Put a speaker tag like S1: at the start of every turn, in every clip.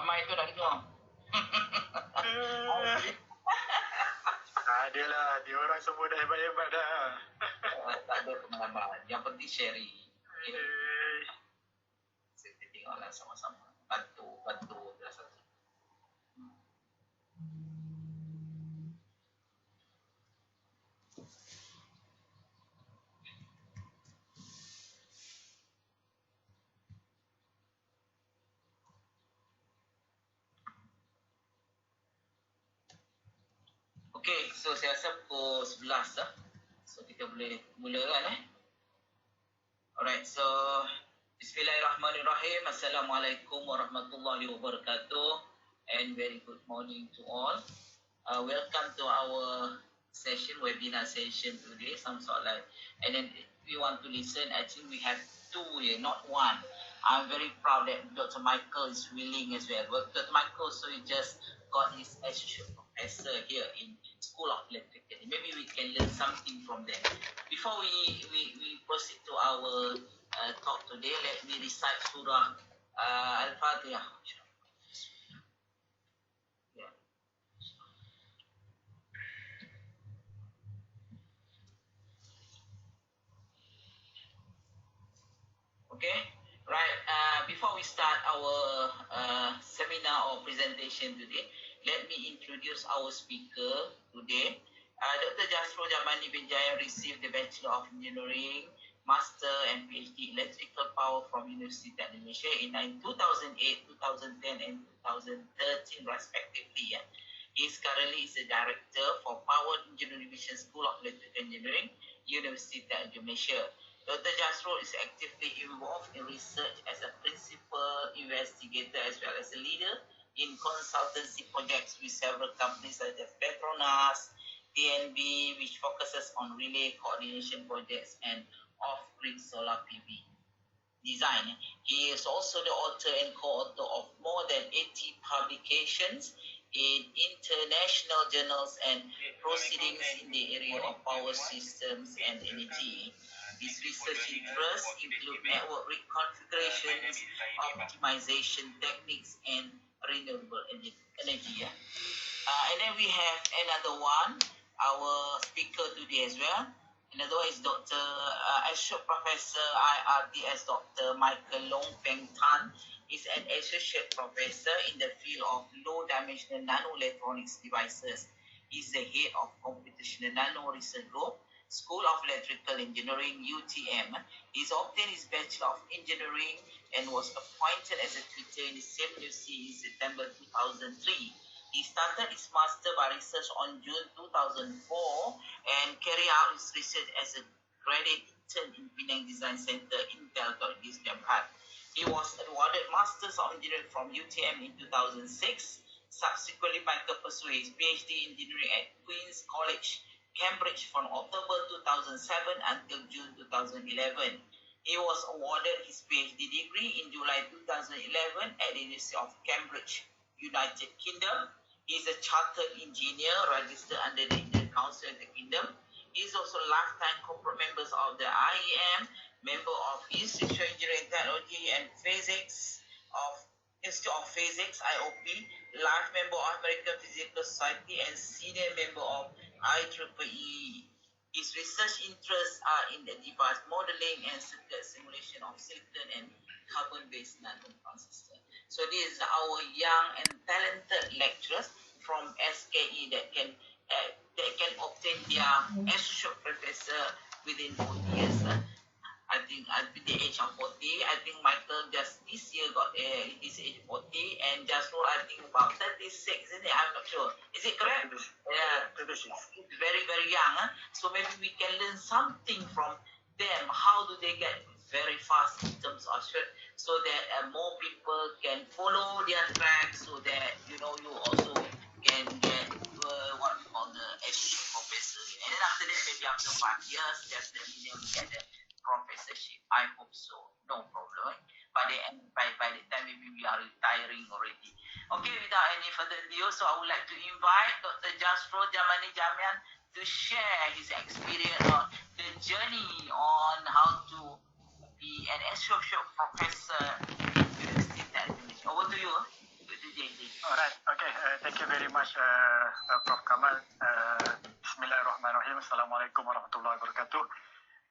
S1: ramai tu nak dengar.
S2: Adalah, dia orang semua dah hebat-hebat dah.
S1: Tak ada pengalaman. Yang penting sharing. Kita tengoklah sama-sama. Bantu adalah satu. Okay, so saya rasa pukul 11 dah. So kita boleh mulakan Alright, so Bismillahirrahmanirrahim. Assalamualaikum warahmatullahi wabarakatuh. And very good morning to all. Welcome to our session, webinar session today. Some sort like, and then if you want to listen, actually we have two here, not one. I'm very proud that Dr. Michael is willing as well. Dr. Michael, so he just got his associate professor here in School of Electrical. Maybe we can learn something from them. Before we proceed to our talk today, let me recite Surah Al-Fatihah. Yeah. Okay, right. Before we start our seminar or presentation today, let me introduce our speaker today. Dr. Jasro Jamani bin Jaya received the Bachelor of Engineering, Master and PhD Electrical Power from University of Indonesia in 2008, 2010 and 2013 respectively. He is currently the Director for Power Engineering Division School of Electrical Engineering, University of Indonesia. Dr. Jasro is actively involved in research as a principal investigator as well as a leader in consultancy projects with several companies such as Petronas, TNB, which focuses on relay coordination projects and off-grid solar PV design. He is also the author and co-author of more than 80 publications in international journals and proceedings in the area of power systems and energy. His research interests include network reconfigurations, optimization techniques, and renewable energy. And then we have another one, our speaker today as well. Another one is Dr. Associate Professor IRTS Dr. Michael Long Peng Tan. Is an associate professor in the field of low-dimensional nanoelectronics devices. He is the head of Computational Nano Research Group, School of Electrical Engineering, UTM. He's obtained his Bachelor of Engineering and was appointed as a tutor in the same university in September 2003. He started his Master by Research on June 2004 and carried out his research as a graduate intern in Penang Design Center, Intel Technologies Jamhat. He was awarded Masters of Engineering from UTM in 2006. Subsequently, Michael pursued his PhD in Engineering at Queen's College, Cambridge from October 2007 until June 2011. He was awarded his PhD degree in July 2011 at the University of Cambridge, United Kingdom. He is a chartered engineer registered under the Indian Council of the Kingdom. He is also lifetime corporate members of the IEM, member of Institute of Engineering Technology and Physics of Institute of Physics, IOP, life member of American Physical Society, and senior member of IEEE. His research interests are in the device modeling and circuit simulation of silicon and carbon-based nanotransistor. So this is our young and talented lecturers from SKE that can obtain their associate professor within 40 years. I think at the age of 40, I think Michael just this year got his age 40, and Jasro I think about 36, isn't it? I'm not sure. Is it correct? Yeah, 36. Very, very young. So maybe we can learn something from them. How do they get very fast in terms of so that more people can follow their track, so that you also can get what we call the associate professor. And then after that, maybe after 5 years, definitely they will get the professorship. I hope so. No problem. By the time maybe we are retiring already. Okay, without any further ado, so I would like to invite Dr. Jasro Jamani Jamian to share his experience on the journey on how to be an associate professor in University of Indonesia. Over to you, Dr. J.
S2: Alright, okay. Thank you very much, Prof. Kamal. Bismillahirrahmanirrahim. Assalamualaikum warahmatullahi wabarakatuh.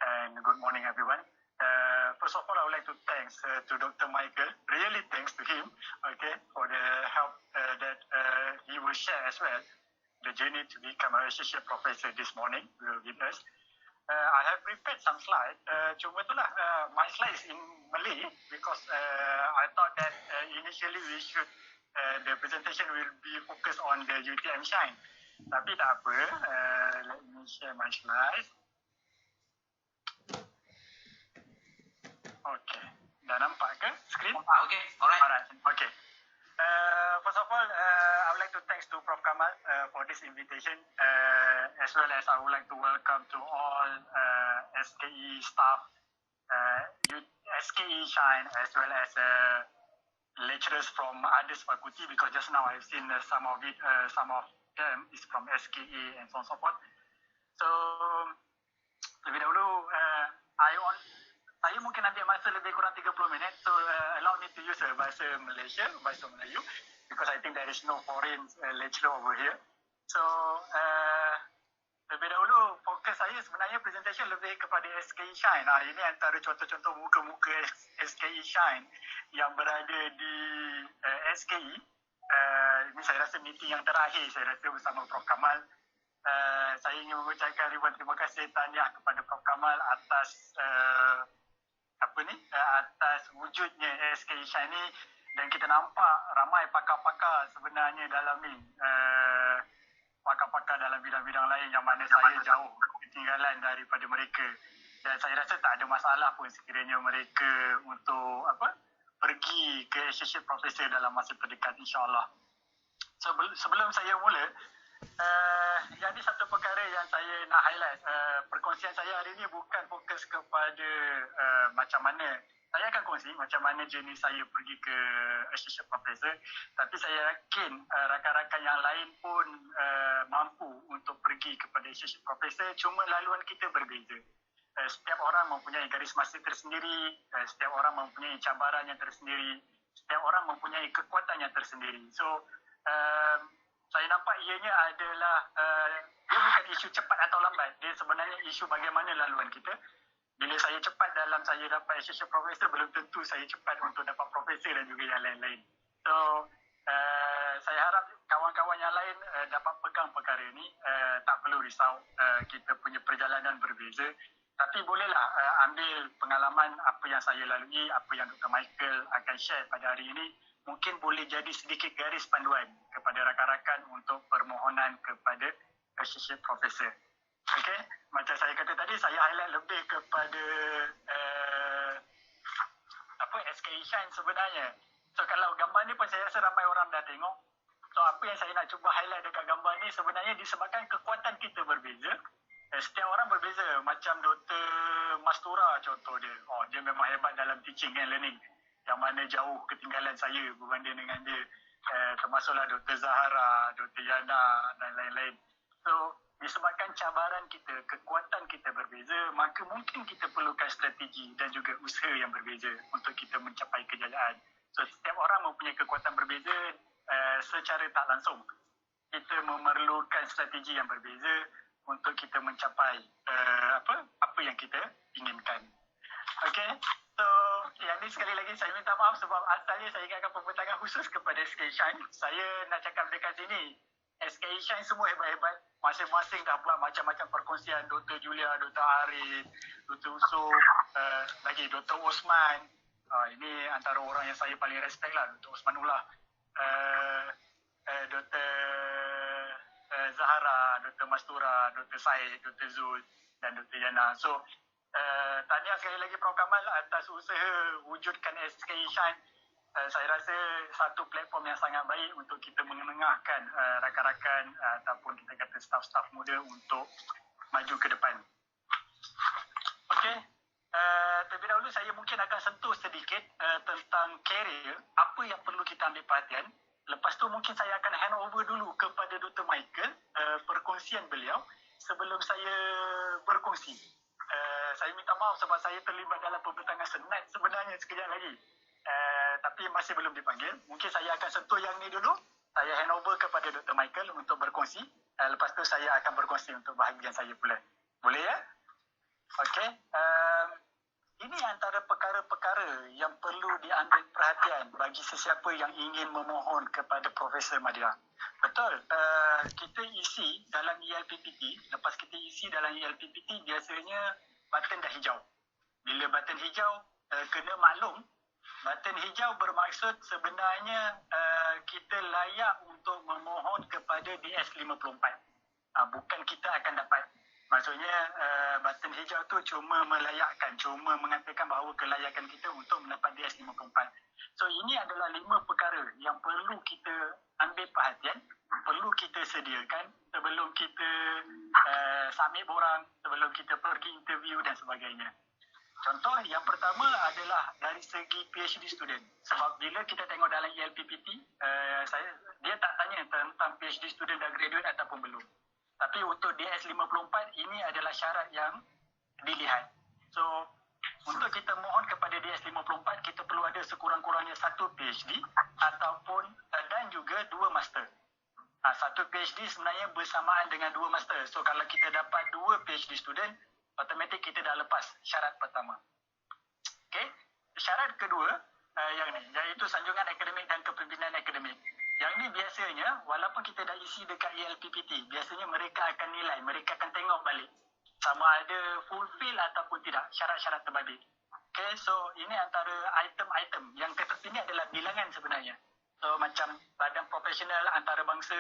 S2: And good morning, everyone. First of all, I would like to thanks to Dr. Michael. Really thanks to him, okay, for the help that he will share as well. The journey to become a associate professor this morning with us. I have prepared some slides. Cuma itulah, my slides in Malay because I thought that initially we should the presentation will be focused on the UTM Shine. Tapi tak apa. Let me share my slides. Okay. Dah nampak ke screen?
S1: Okay, alright.
S2: Alright. Okay. First of all, I would like to thanks to Prof. Kamal for this invitation, as well as I would like to welcome to all SKE staff, SKE Shine, as well as lecturers from others faculty, because just now I've seen some of them is from SKE and so on and so forth. So, lebih dahulu, saya mungkin ambil masa lebih kurang 30 minit. So, allow me to use bahasa Malaysia, bahasa Melayu, because I think there is no foreign lecturer over here. So, lebih dahulu, fokus saya sebenarnya presentation lebih kepada SKE Shine. Ini antara contoh-contoh muka-muka SKE Shine yang berada di SKE. Ini saya rasa meeting yang terakhir saya rasa bersama Prof. Kamal. Saya ingin mengucapkan ribuan terima kasih tahniah kepada Prof. Kamal atas atas wujudnya SKE Shine ni, dan kita nampak ramai pakar-pakar sebenarnya dalam ni, pakar-pakar dalam bidang-bidang lain yang mana saya jauh ketinggalan daripada mereka, dan saya rasa tak ada masalah pun sekiranya mereka untuk pergi ke associate professor dalam masa terdekat, insyaAllah. Sebelum saya mula, yang ni satu perkara yang saya nak highlight. Perkongsian saya hari ni bukan fokus kepada macam mana, saya akan kongsi macam mana journey saya pergi ke associate professor, tapi saya yakin rakan-rakan yang lain pun mampu untuk pergi kepada associate professor, cuma laluan kita berbeza. Setiap orang mempunyai garis masa tersendiri, setiap orang mempunyai cabaran yang tersendiri, setiap orang mempunyai kekuatan yang tersendiri. So, saya nampak ianya adalah dia bukan isu cepat atau lambat, dia sebenarnya isu bagaimana laluan kita. Bila saya cepat dalam saya dapat associate professor, belum tentu saya cepat untuk dapat profesor dan juga yang lain-lain. So, saya harap kawan-kawan yang lain dapat pegang perkara ini. Tak perlu risau, kita punya perjalanan berbeza. Tapi bolehlah ambil pengalaman apa yang saya lalui, apa yang Dr. Michael akan share pada hari ini. Mungkin boleh jadi sedikit garis panduan kepada rakan-rakan untuk permohonan kepada associate professor. Okay, macam saya kata tadi, saya highlight lebih kepada SKE Shine sebenarnya. So, kalau gambar ni pun saya rasa ramai orang dah tengok. So, apa yang saya nak cuba highlight dekat gambar ni sebenarnya disebabkan kekuatan kita berbeza. Setiap orang berbeza. Macam Dr. Mastura contoh dia. Dia memang hebat dalam teaching and learning, yang mana jauh ketinggalan saya berbanding dengan dia. Termasuklah Dr. Zahara, Dr. Yana dan lain-lain. So, disebabkan cabaran kita, kekuatan kita berbeza, maka mungkin kita perlukan strategi dan juga usaha yang berbeza untuk kita mencapai kejayaan. So, setiap orang mempunyai kekuatan berbeza secara tak langsung. Kita memerlukan strategi yang berbeza untuk kita mencapai apa yang kita inginkan. Okay, so yang ni sekali lagi saya minta maaf sebab asalnya saya ingatkan pembentangan khusus kepada SKE Shine. Saya nak cakap dekat sini, SKE Shine semua hebat-hebat. Masing-masing dah buat macam-macam perkongsian. Dr. Julia, Dr. Arif, Dr. Usop, lagi Dr. Osman. Ini antara orang yang saya paling respect lah, Dr. Osmanullah. Dr. Zahara, Dr. Mastura, Dr. Said, Dr. Zul dan Dr. Yana. So, tahniah sekali lagi Prof. Kamal atas usaha wujudkan SKE Shine. Saya rasa satu platform yang sangat baik untuk kita menengahkan rakan-rakan ataupun kita kata staf-staf muda untuk maju ke depan. Okey, terlebih dahulu saya mungkin akan sentuh sedikit tentang career, apa yang perlu kita ambil perhatian. Lepas tu mungkin saya akan hand over dulu kepada Dr. Michael, perkongsian beliau sebelum saya berkongsi. Saya minta maaf sebab saya terlibat dalam pembentangan senat sebenarnya sekejap lagi. Tapi masih belum dipanggil. Mungkin saya akan sentuh yang ni dulu. saya hand over kepada Dr. Michael untuk berkongsi. Lepas tu saya akan berkongsi untuk bahagian saya pula. Boleh ya? Okey. Ini antara perkara-perkara yang perlu diambil perhatian bagi sesiapa yang ingin memohon kepada Profesor Madira. Betul, kita isi dalam ELPPT, lepas kita isi dalam ELPPT biasanya button dah hijau. Bila button hijau, kena maklum, button hijau bermaksud sebenarnya kita layak untuk memohon kepada DS54. Bukan kita akan dapat. Maksudnya button hijau tu cuma melayakkan, cuma mengatakan bahawa kelayakan kita untuk mendapat DS54. So ini adalah 5 perkara yang perlu kita ambil perhatian, perlu kita sediakan sebelum kita submit borang, sebelum kita pergi interview dan sebagainya. Contoh yang pertama adalah dari segi PhD student. Sebab bila kita tengok dalam ELPPT, dia tak tanya tentang PhD student dah graduate ataupun belum. Tapi untuk DS54 ini adalah syarat yang dilihat. So untuk kita mohon kepada DS54, kita perlu ada sekurang-kurangnya 1 PhD ataupun dan juga 2 master. 1 PhD sebenarnya bersamaan dengan 2 master. So kalau kita dapat 2 PhD student, automatik kita dah lepas syarat pertama. Okey. Syarat kedua yang ni, iaitu sanjungan akademik dan kepimpinan akademik. Yang ni biasanya, walaupun kita dah isi dekat ELPPT, biasanya mereka akan nilai, mereka akan tengok balik sama ada fulfill ataupun tidak syarat-syarat terbabit. Okay, so ini antara item-item yang tertinggi adalah bilangan sebenarnya. So macam badan profesional antarabangsa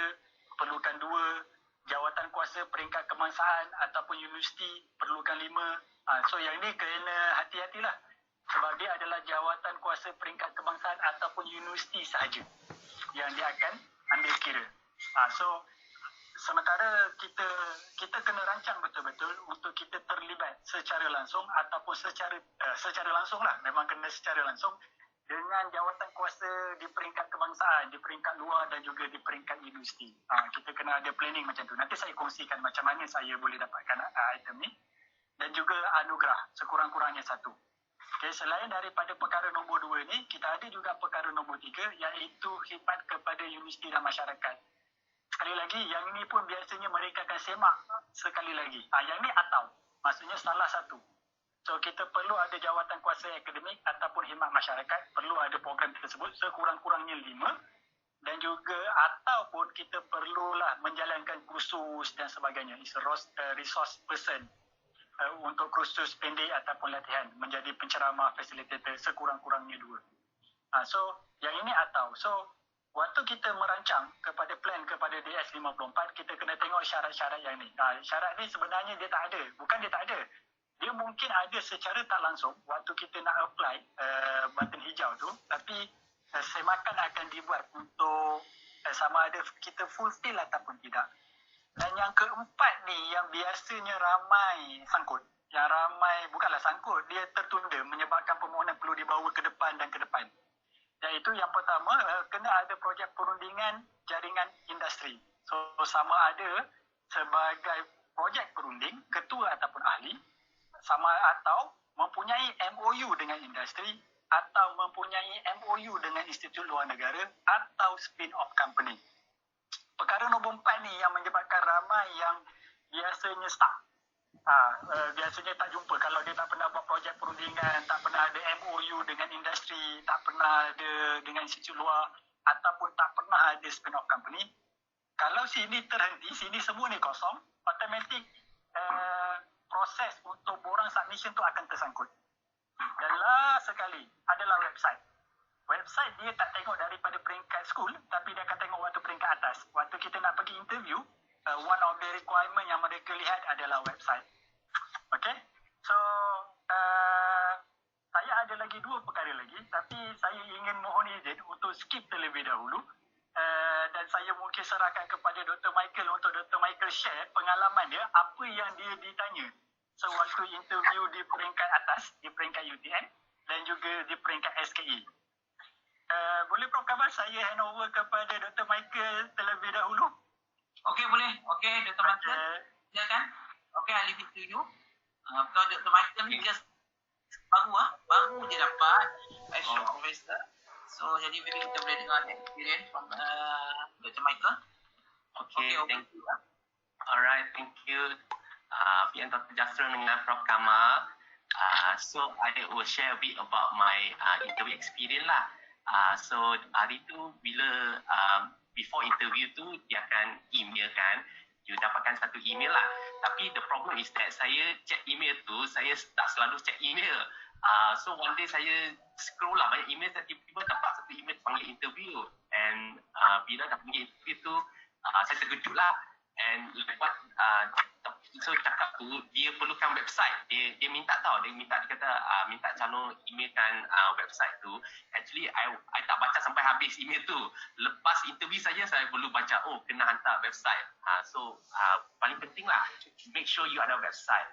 S2: perlukan 2, jawatan kuasa peringkat kebangsaan ataupun universiti perlukan 5. So yang ni kena hati-hatilah sebab dia adalah jawatan kuasa peringkat kebangsaan ataupun universiti sahaja yang dia akan ambil kira. So sementara kita kena rancang betul-betul untuk kita terlibat secara langsung ataupun secara langsung lah, memang kena secara langsung dengan jawatan kuasa di peringkat kebangsaan, di peringkat luar dan juga di peringkat universiti. Kita kena ada planning macam tu. Nanti saya kongsikan macam mana saya boleh dapatkan item ni dan juga anugerah sekurang-kurangnya 1. Okay, selain daripada perkara nombor 2 ni, kita ada juga perkara nombor 3 iaitu khidmat kepada universiti dan masyarakat. Sekali lagi, yang ini pun biasanya mereka akan semak sekali lagi. Yang ni atau, maksudnya salah satu. So, kita perlu ada jawatan kuasa akademik ataupun khidmat masyarakat, perlu ada program tersebut sekurang-kurangnya 5. Dan juga ataupun kita perlulah menjalankan kursus dan sebagainya. It's a resource person. Untuk kursus pendek ataupun latihan menjadi penceramah fasilitator sekurang-kurangnya 2. So yang ini atau waktu kita merancang kepada plan kepada DS54, kita kena tengok syarat-syarat yang ni. Syarat ni sebenarnya dia tak ada, bukan dia tak ada, dia mungkin ada secara tak langsung waktu kita nak apply button hijau tu, tapi semakan akan dibuat untuk sama ada kita fulfill ataupun tidak. Dan yang keempat ni yang biasanya ramai sangkut. Yang ramai bukanlah sangkut, dia tertunda menyebabkan permohonan perlu dibawa ke depan dan ke depan. Iaitu yang pertama, kena ada projek perundingan jaringan industri. So sama ada sebagai projek perunding, ketua ataupun ahli, sama atau mempunyai MOU dengan industri atau mempunyai MOU dengan institut luar negara atau spin-off company. Perkara nombor 4 ni yang menyebabkan ramai yang biasanya stuck. Biasanya tak jumpa kalau dia tak pernah buat projek perundingan, tak pernah ada MOU dengan industri, tak pernah ada dengan institut luar ataupun tak pernah ada spin-off company. Kalau sini terhenti, sini semua ni kosong, automatik proses untuk borang submission tu akan tersangkut. Dan last sekali adalah website. Website dia tak tengok daripada peringkat school, tapi dia akan tengok waktu peringkat atas. Waktu kita nak pergi interview, one of the requirement yang mereka lihat adalah website. Okay? So, saya ada lagi 2 perkara lagi, tapi saya ingin mohon izin untuk skip terlebih dahulu. Dan saya mungkin serahkan kepada Dr. Michael untuk Dr. Michael share pengalaman dia, apa yang dia ditanya sewaktu interview di peringkat atas, di peringkat UTM dan juga di peringkat SKE. Boleh Prof Kamal saya hand over kepada Dr. Michael terlebih dahulu?
S1: Okey, boleh. Okey, Dr. Michael. Silakan. Okey, I leave it to you. Because Dr. Michael ni just baru je dapat as professor. So jadi maybe kita boleh dengar experience from Dr. Michael.
S3: Okay, thank you. Alright, thank you. Pian Dr. Jasron dengan Prof. Kamal. So I will share a bit about my interview experience lah. So hari tu bila before interview tu dia akan email kan, you dapatkan satu email lah. Tapi the problem is that saya check email tu, saya tak selalu check email. So one day saya scroll lah banyak email, tiba-tiba dapat satu email panggil interview. And bila dah panggil interview tu, saya terkejut lah. And like what so cakap tu dia perlukan website, dia minta dia kata minta calon emailkan website tu. Actually I tak baca sampai habis email tu. Lepas interview saja saya perlu baca, oh kena hantar website. So paling penting lah, make sure you ada website.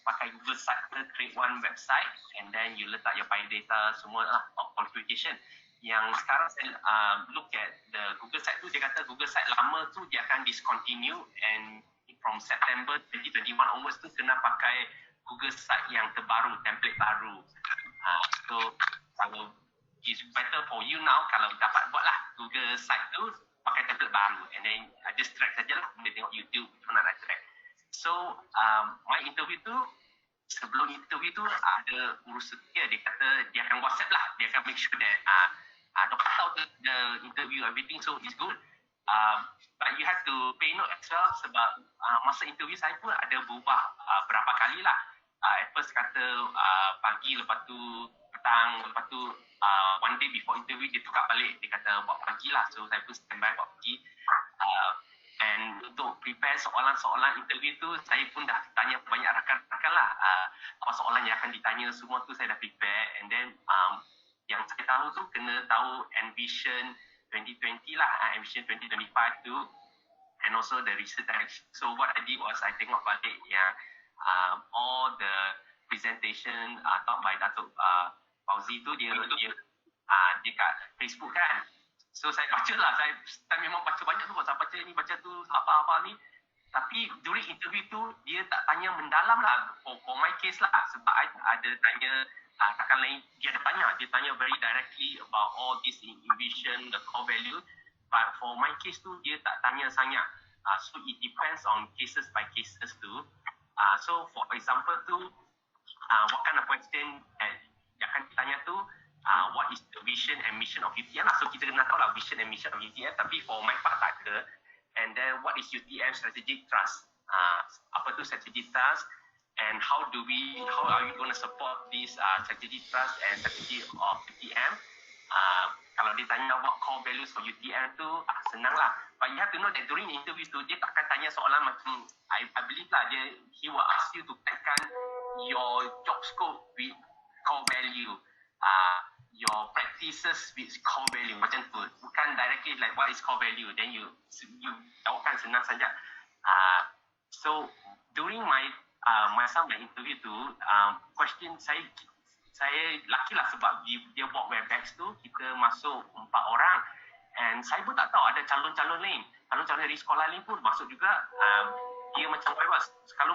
S3: Pakai Google Site, create one website and then you letak your file data semua lah, qualification. Yang sekarang saya look at the Google Site tu, dia kata Google Site lama tu dia akan discontinue and from September 2021 onwards tu kena pakai Google Site yang terbaru, template baru. So kalau it's better for you now, kalau dapat buatlah Google Site tu pakai template baru and then just track sajalah, boleh tengok YouTube macam nak track. So my interview tu, sebelum interview tu ada urusan dia kata dia akan WhatsApp lah, dia akan make sure that doktor tahu the interview everything, so it's good. But you have to pay note as well sebab masa interview saya pun ada berubah berapa kali lah. At first kata pagi, lepas tu petang, lepas tu one day before interview dia tukar balik, dia kata buat pagi lah. So saya pun standby buat pagi. And untuk prepare soalan-soalan interview tu, saya pun dah tanya banyak rakan-rakan lah. Apa soalan yang akan ditanya semua tu saya dah prepare. And then yang saya tahu tu kena tahu Envision 2020 lah, Envision 2025 tu, and also the research. So what I did was I tengok balik yang all the presentation taught by Datuk Fauzi tu dia kat Facebook kan. So saya baca lah, saya memang baca banyak tu, saya baca ni, baca tu, apa-apa ni. Tapi during interview tu dia tak tanya mendalam lah for my case lah, sebab I ada tanya rakan lain, dia tanya very directly about all this envision, the core value. But for my case tu dia tak tanya sangat. So it depends on cases by cases tu. So for example tu, what kind of question that akan ditanya tu, what is the vision and mission of UTM lah. So kita kena tahu lah vision and mission of UTM, tapi for my part tak ada. And then what is UTM strategic trust, apa tu strategic trust, and how are we going to support this strategic trust and strategy of UTM. Kalau dia tanya what core values for UTM tu, senang lah. But you have to know that during the interview tu dia takkan tanya soalan macam I believe lah, he will ask you to kaitkan your job scope with core value, your practices with core value, macam tu. Bukan directly like what is core value, then you jawabkan senang saja. So during my interview tu, question saya lucky lah sebab dia buat Webex tu, kita masuk 4 orang, and saya pun tak tahu ada calon-calon lain dari sekolah lain pun masuk juga. Dia macam Webex, kalau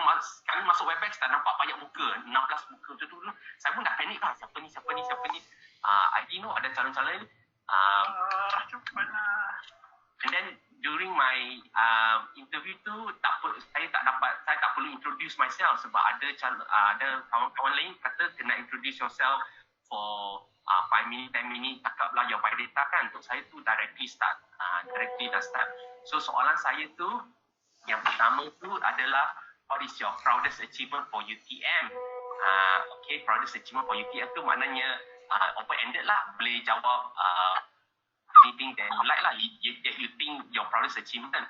S3: masuk Webex tak nampak banyak muka, 16 muka tu dulu, saya pun dah panik lah, siapa ni. I didn't know ada calon-calon lain. And then during my interview tu saya tak perlu introduce myself sebab ada kawan-kawan lain kata kena introduce yourself for 5 minit 10 minit, cakaplah your file data kan. Untuk saya tu directly start. So soalan saya tu yang pertama tu adalah what is your proudest achievement for UTM. Okay, proudest achievement for UTM tu maknanya open ended lah, boleh jawab anything that you like lah, that you think your proudest achievement.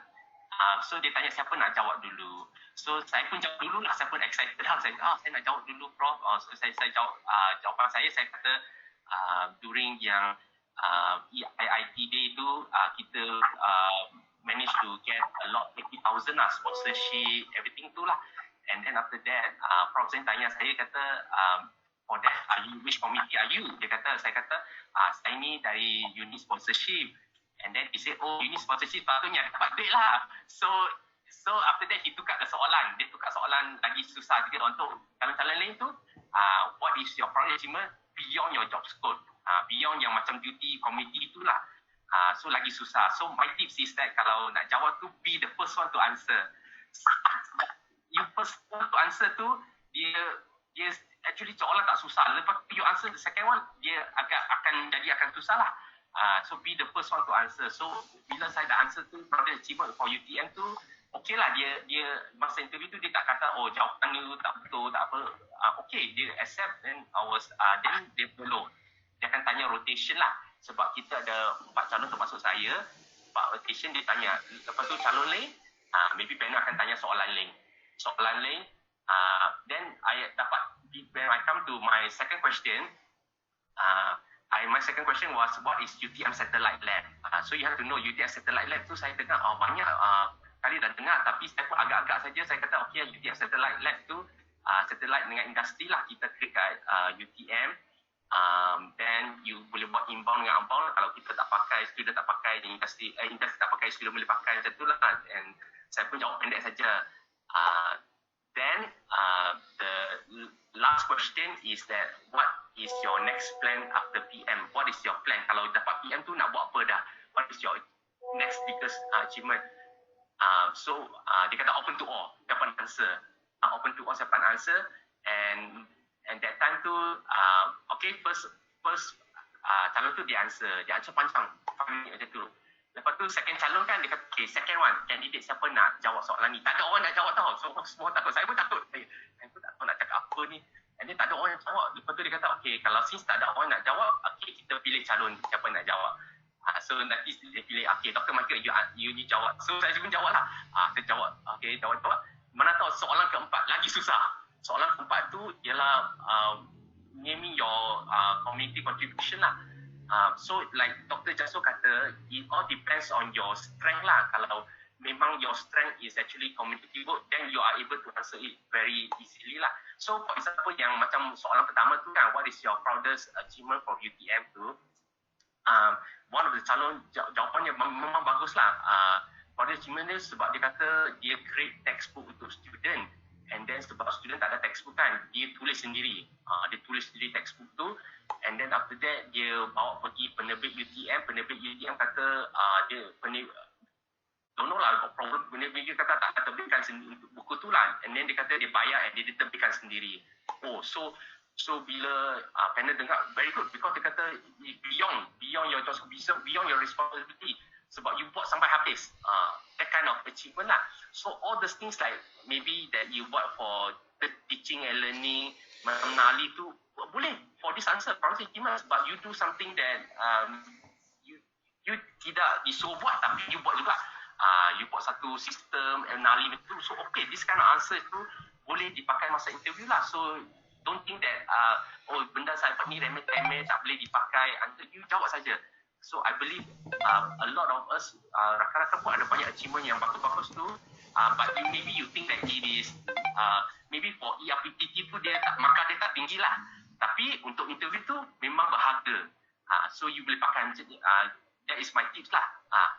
S3: So dia tanya siapa nak jawab dulu. So saya pun jawab dulu lah, saya pun excited lah. Saya nak jawab dulu Prof. So saya jawab, jawapan saya kata during yang IIT Day tu kita manage to get a lot, 80,000 lah, sponsorship, everything tu lah. And then after that, Prof Zain tanya saya, kata for that, which committee are you? Saya kata, saya ni dari unit sponsorship. And then he said, oh, unit sponsorship patutnya dapat duit lah. So after that, he tukar the soalan. Dia tukar soalan lagi susah sikit untuk calon-calon lain tu. What is your proudest achievement beyond your job scope? beyond yang macam duty community itulah. So lagi susah. So my tips is that kalau nak jawab tu, be the first one to answer. You first one to answer tu, dia actually soalan tak susah. Lepas tu you answer the second one, dia akan susah lah. So be the first one to answer. So bila saya dah answer tu, product achievement for UTM tu, okay lah, dia masa interview tu dia tak kata jawapan you tak betul, tak apa. Okay, dia accept, then then dia follow. Dia akan tanya rotation lah. Sebab kita ada 4 calon termasuk saya. 4 rotation dia tanya. Lepas tu calon lain, maybe panel akan tanya soalan lain. Then I dapat, when I come to my second question, my second question was, what is UTM Satellite Lab? So you have to know UTM Satellite Lab tu saya dengar banyak kali dah dengar, tapi saya pun agak-agak saja saya kata okay, UTM Satellite Lab tu satellite dengan industri lah, kita klik kat UTM. Then you boleh buat inbound dengan outbound. Kalau kita tak pakai, student tak pakai, industri tak pakai, student boleh pakai, macam tu lah. And saya pun jawab pendek saja. Then the last question is that what is your next plan after PM? What is your plan? Kalau dapat PM tu nak buat apa dah? What is your next biggest achievement? So dia kata open to all, siapa nak answer. Open to all, siapa nak answer. And that time tu, okay, first calon tu dia answer panjang, 5 minit macam tu. Lepas tu second calon kan, dia kata, okay, second one, candidate siapa nak jawab soalan ni. Tak ada orang nak jawab tau, so semua takut. Saya pun takut. Saya pun tak tahu nak cakap apa ni. And then tak ada orang nak jawab. Lepas tu dia kata, okay, kalau since tak ada orang nak jawab, okay, kita pilih calon siapa nak jawab. So nanti dia pilih, okay, Dr. Michael, you ni jawab. So saya pun jawab lah. Saya jawab, okay, jawab. Mana tahu soalan keempat lagi susah. Soalan keempat tu ialah naming your community contribution lah. So like Dr. Jasso kata, it all depends on your strength lah. Kalau memang your strength is actually community work, then you are able to answer it very easily lah. So for example, yang macam soalan pertama tu kan, what is your proudest achievement for UTM tu? One of the calon jawapannya memang bagus lah. Proudest achievement dia sebab dia kata dia create textbook untuk student. And then sebab student tak ada textbook kan, dia tulis sendiri. Dia tulis sendiri textbook tu. And then after that, dia bawa pergi penerbit UTM. Penerbit UTM kata, dia don't know lah, problem. Penerbit dia kata tak terbitkan buku tu lah. And then dia kata dia bayar and dia terbitkan sendiri. So bila panel dengar, very good. Because dia kata, beyond your job, beyond your responsibility. Sebab you buat sampai habis. That kind of achievement lah. So all those things like maybe that you buat for the teaching and learning, mengenali tu boleh for this answer. Proudest achievement sebab you do something that you tidak disuruh buat tapi you buat juga. You buat satu sistem mengenali itu. So okay, this kind of answer tu boleh dipakai masa interview lah. So don't think that benda saya buat ni remeh-temeh tak boleh dipakai. You jawab saja. So I believe a lot of us, rakan-rakan pun ada banyak achievement yang bagus-bagus tu. But maybe you think that it is, maybe for ERPTT tu markah dia tak tinggi lah. Tapi untuk interview tu memang berharga. So you boleh pakai macam ni. That is my tips lah.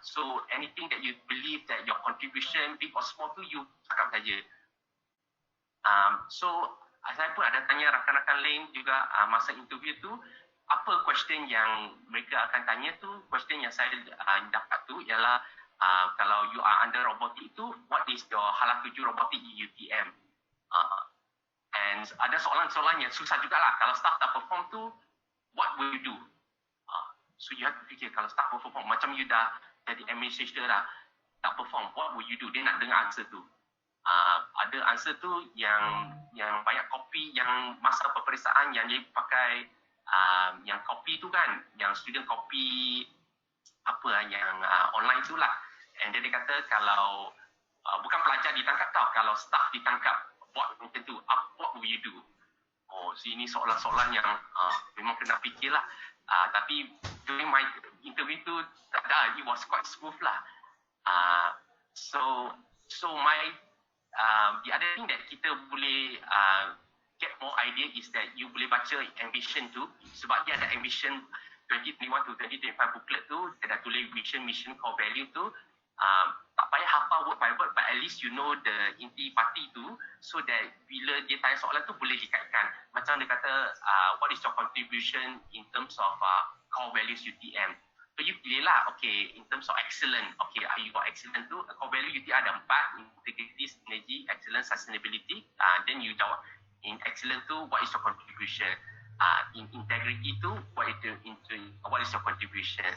S3: So anything that you believe that your contribution, big or small tu, you cakap saja. So saya pun ada tanya rakan-rakan lain juga masa interview tu, apa question yang mereka akan tanya tu, question yang saya dapat tu ialah kalau you are under robotik tu, what is your halal tuju robotik di UTM? And ada soalan-soalan yang susah jugalah. Kalau staff tak perform tu, what will you do? So you have to fikir, kalau staff perform, macam you dah jadi administrator dah, tak perform, what will you do? Dia nak dengar answer tu. Ada answer tu yang banyak copy, yang masa peperiksaan yang dia pakai, yang copy tu kan, yang student copy yang online tu lah. And dia kata kalau bukan pelajar ditangkap tau, kalau staff ditangkap buat macam tu, what will you do? So ini soalan-soalan yang memang kena fikir lah. Tapi during my interview tu, it was quite smooth lah. So my the other thing that kita boleh get more idea is that you boleh baca ambition tu, sebab dia ada ambition 2021 to 2025 booklet tu, dia dah tulis vision, mission, core value tu. Tak payah hafal word by word, but at least you know the inti parti tu, so that bila dia tanya soalan tu boleh dikaitkan. Macam dia kata, what is your contribution in terms of core values UTM. So you pilih lah, okay, in terms of excellent, okay, you got excellent tu, core value UTM ada 4, integrity, synergy, excellence, sustainability. Then you jawab, in excellent tu, what is your contribution? In integrity tu, what is your contribution?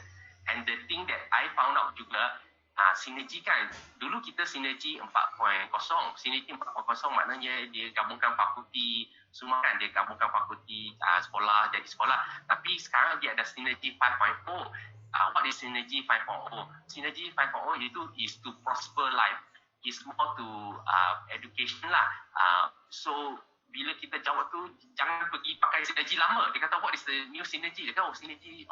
S3: And the thing that I found out juga, sinergi kan, dulu kita sinergi 4.0, sinergi 4.0 maknanya dia gabungkan fakulti, semua kan, dia gabungkan fakulti, sekolah, jadi sekolah. Tapi sekarang dia ada sinergi 5.0. What is Synergy 5.0? Synergy 5.0 itu is to prosper life. Is more to education lah. So bila kita jawab tu, jangan pergi pakai sinergi lama. Dia kata, what is the new synergy? Dia kata, synergy,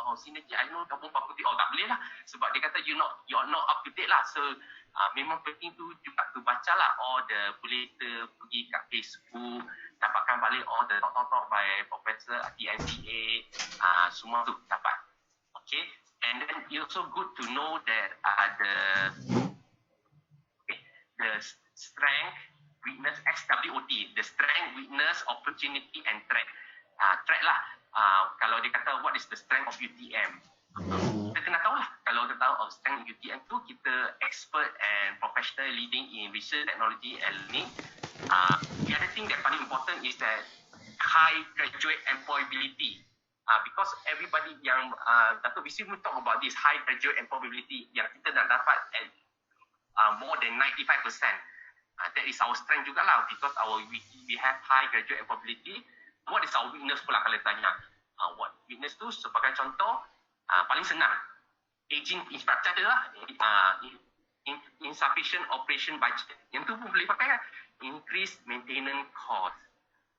S3: I know gabung fakulti. Tak boleh lah. Sebab dia kata, you're not up to date lah. So memang penting tu juga tu baca lah. Boleh pergi kat Facebook, dapatkan balik all the talk by Professor TNCA, semua tu dapat. Okay. And then it's also good to know that the strength, weakness, SWOT, the strength, weakness, opportunity and threat. Threat lah. Kalau dia kata what is the strength of UTM, kita kena tahu lah. Kalau kita tahu strength UTM tu, kita expert and professional leading in research, technology and learning. The other thing that paling important is that high graduate employability. Because everybody yang Dato' Bisri will talk about this high graduate employability yang kita nak dapat at more than 95%. That is our strength juga lah, because we have high graduate employability. What is our weakness pula kalau tanya? What weakness tu sebagai contoh, paling senang, aging infrastructure lah, insufficient operation budget. Yang tu pun boleh pakai kan? Increase maintenance cost.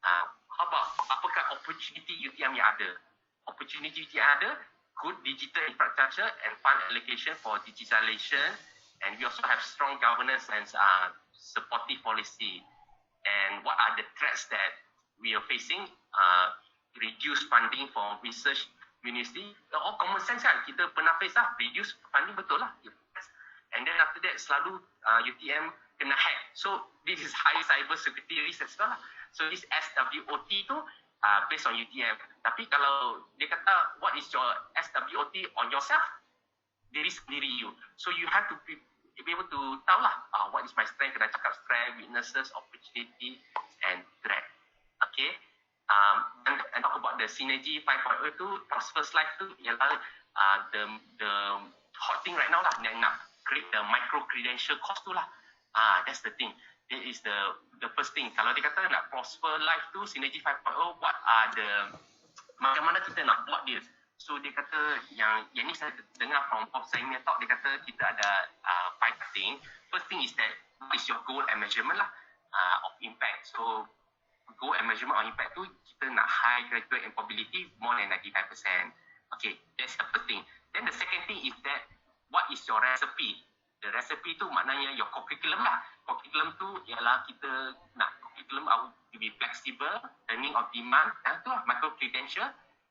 S3: How about apakah opportunity UTM yang ada? Opportunity yang ada, good digital infrastructure and fund allocation for digitalization, and we also have strong governance and supportive policy. And what are the threats that we are facing? Reduce funding for research university. All common sense kan, kita pernah face lah, reduce funding, betul lah. And then after that, selalu UTM kena hack. So this is high cyber security risk as well lah. So this SWOT tu based on UTM. Tapi kalau dia kata, what is your SWOT on yourself? Diri sendiri you. So you have to be able to tahu lah, what is my strength, kena cakap strength, weaknesses, opportunity and threat. Okay. And talk about the Synergy 5.0 tu, prosperous life tu ialah the hot thing right now lah, nak create the micro credential course tu lah. That's the thing. That is the first thing. Kalau dia kata nak prosper life tu, Synergy 5.0, what are bagaimana kita nak buat dia? So dia kata, yang ni saya dengar from Prof. Saimia talk, dia kata kita ada 5 things. First thing is that, what is your goal and measurement lah of impact. So goal and measurement of impact tu, kita nak high graduate employability more than 95%. Okay, that's the first thing. Then the second thing is that, what is your recipe? The recipe tu maknanya your curriculum lah. Curriculum tu ialah kita nak curriculum to be flexible, learning on demand, tu lah micro credential.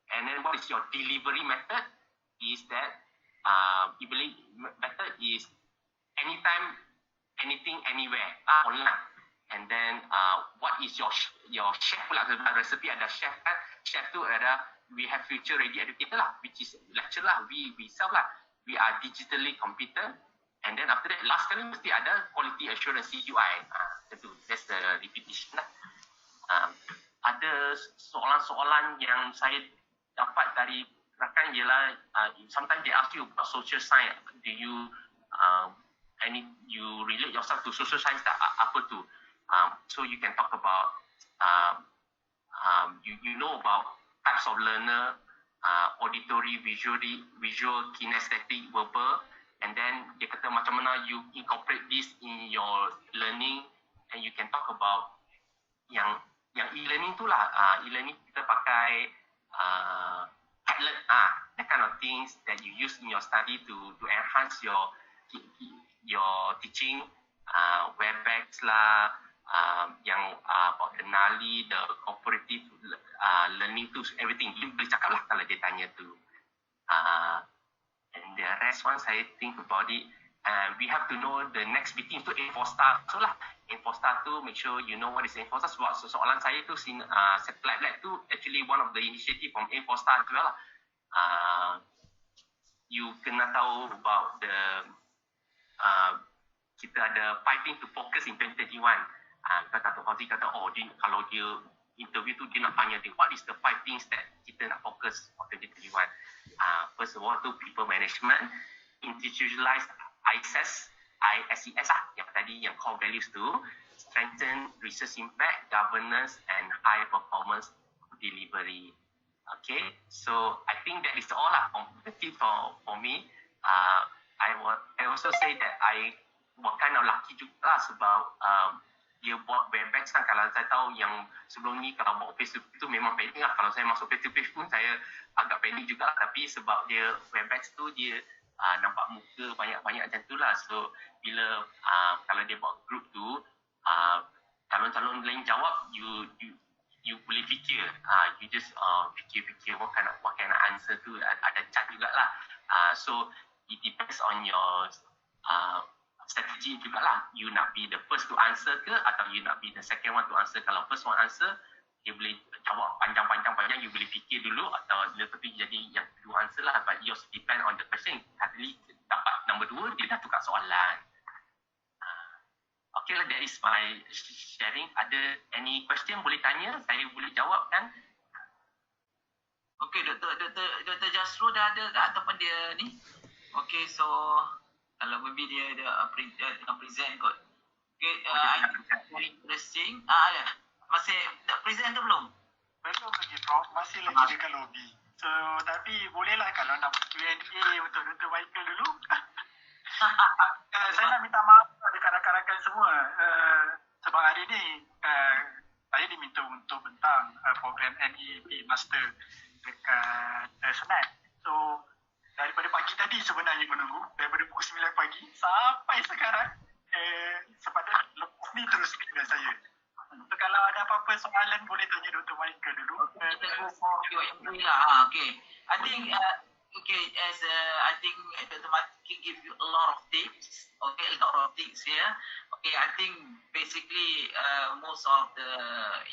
S3: And then what is your delivery method? Is that method is anytime, anything, anywhere, online. And then what is your chef pula? Recipe ada chef kan? Chef tu ada, we have future ready educator lah, which is lecture lah, we self lah. We are digitally competent. And then after that, last kali mesti ada quality assurance CQI. Tentu, that's the repetition lah. Ada soalan-soalan yang saya dapat dari rakan ialah, sometimes they ask you about social science. Do you you relate yourself to social science tak? Apa tu? So you can talk about you know about types of learner, auditory, visual, kinesthetic, verbal. And then dia kata macam mana you incorporate this in your learning, and you can talk about yang e-learning tu lah. E-learning kita pakai Padlet, that kind of things that you use in your study to enhance your teaching, Webex lah, yang about the NALI, the cooperative learning tools, everything. You boleh cakap lah kalau dia tanya tu. And the rest once I think about it, we have to know the next meeting tu Infostar. So lah, Infostar tu make sure you know what is Infostar. Sebab soalan saya tu Satellite Lab tu actually one of the initiative from Infostar as well lah. you kena tahu about the kita ada fighting to focus in 2021. Kata Fauzi kata, kalau dia interview tu dia nak tanya dia, what is the 5 things that kita nak fokus for 2021? First of all, tu people management, institutionalized ISS yang tadi yang core values tu, strengthen research impact, governance and high performance delivery. Okay, so I think that is all for me. I also say that I kind of lucky juga sebab dia buat WebEx kan. Kalau saya tahu yang sebelum ni kalau buat face to face tu memang panik lah. Kalau saya masuk face to face pun saya agak panik juga, tapi sebab dia WebEx tu dia nampak muka banyak-banyak macam tu lah. So bila kalau dia buat group tu, calon-calon lain jawab, you boleh fikir, you just fikir what kind of answer tu, ada chat jugalah. So it depends on your strategi jugalah. You nak be the first to answer ke atau you nak be the second one to answer. Kalau first one answer, dia boleh jawab panjang, you boleh fikir dulu, atau lepas tu jadi yang kedua answer lah. But yours depend on the question. Kali dapat nombor 2, dia dah tukar soalan. Okay lah, that is my sharing. Ada any question boleh tanya, saya boleh jawab kan?
S1: Okay, Dr. Jasro dah ada ke ataupun dia ni? Okay, so kalau maybe dia ada present kot. Okay, I think that's very interesting. Masih dah present ke belum?
S2: Belum lagi Prof, masih lagi dekat lobby. So, tapi bolehlah kalau nak Q&A untuk Dr. Michael dulu. Saya nak minta maaf dekat rakan-rakan semua. Sebab hari ni saya diminta untuk bentang program NEP Master dekat Senat. So, daripada pagi tadi sebenarnya menunggu, daripada pukul 9 pagi sampai sekarang, sepatutnya lepas ni terus dengan saya. So, kalau ada apa-apa soalan boleh tanya Dr. Michael dulu.
S1: Okay. I think I think Dr. Michael give you a lot of tips. Okay, a lot of tips here. Okay, I think basically most of the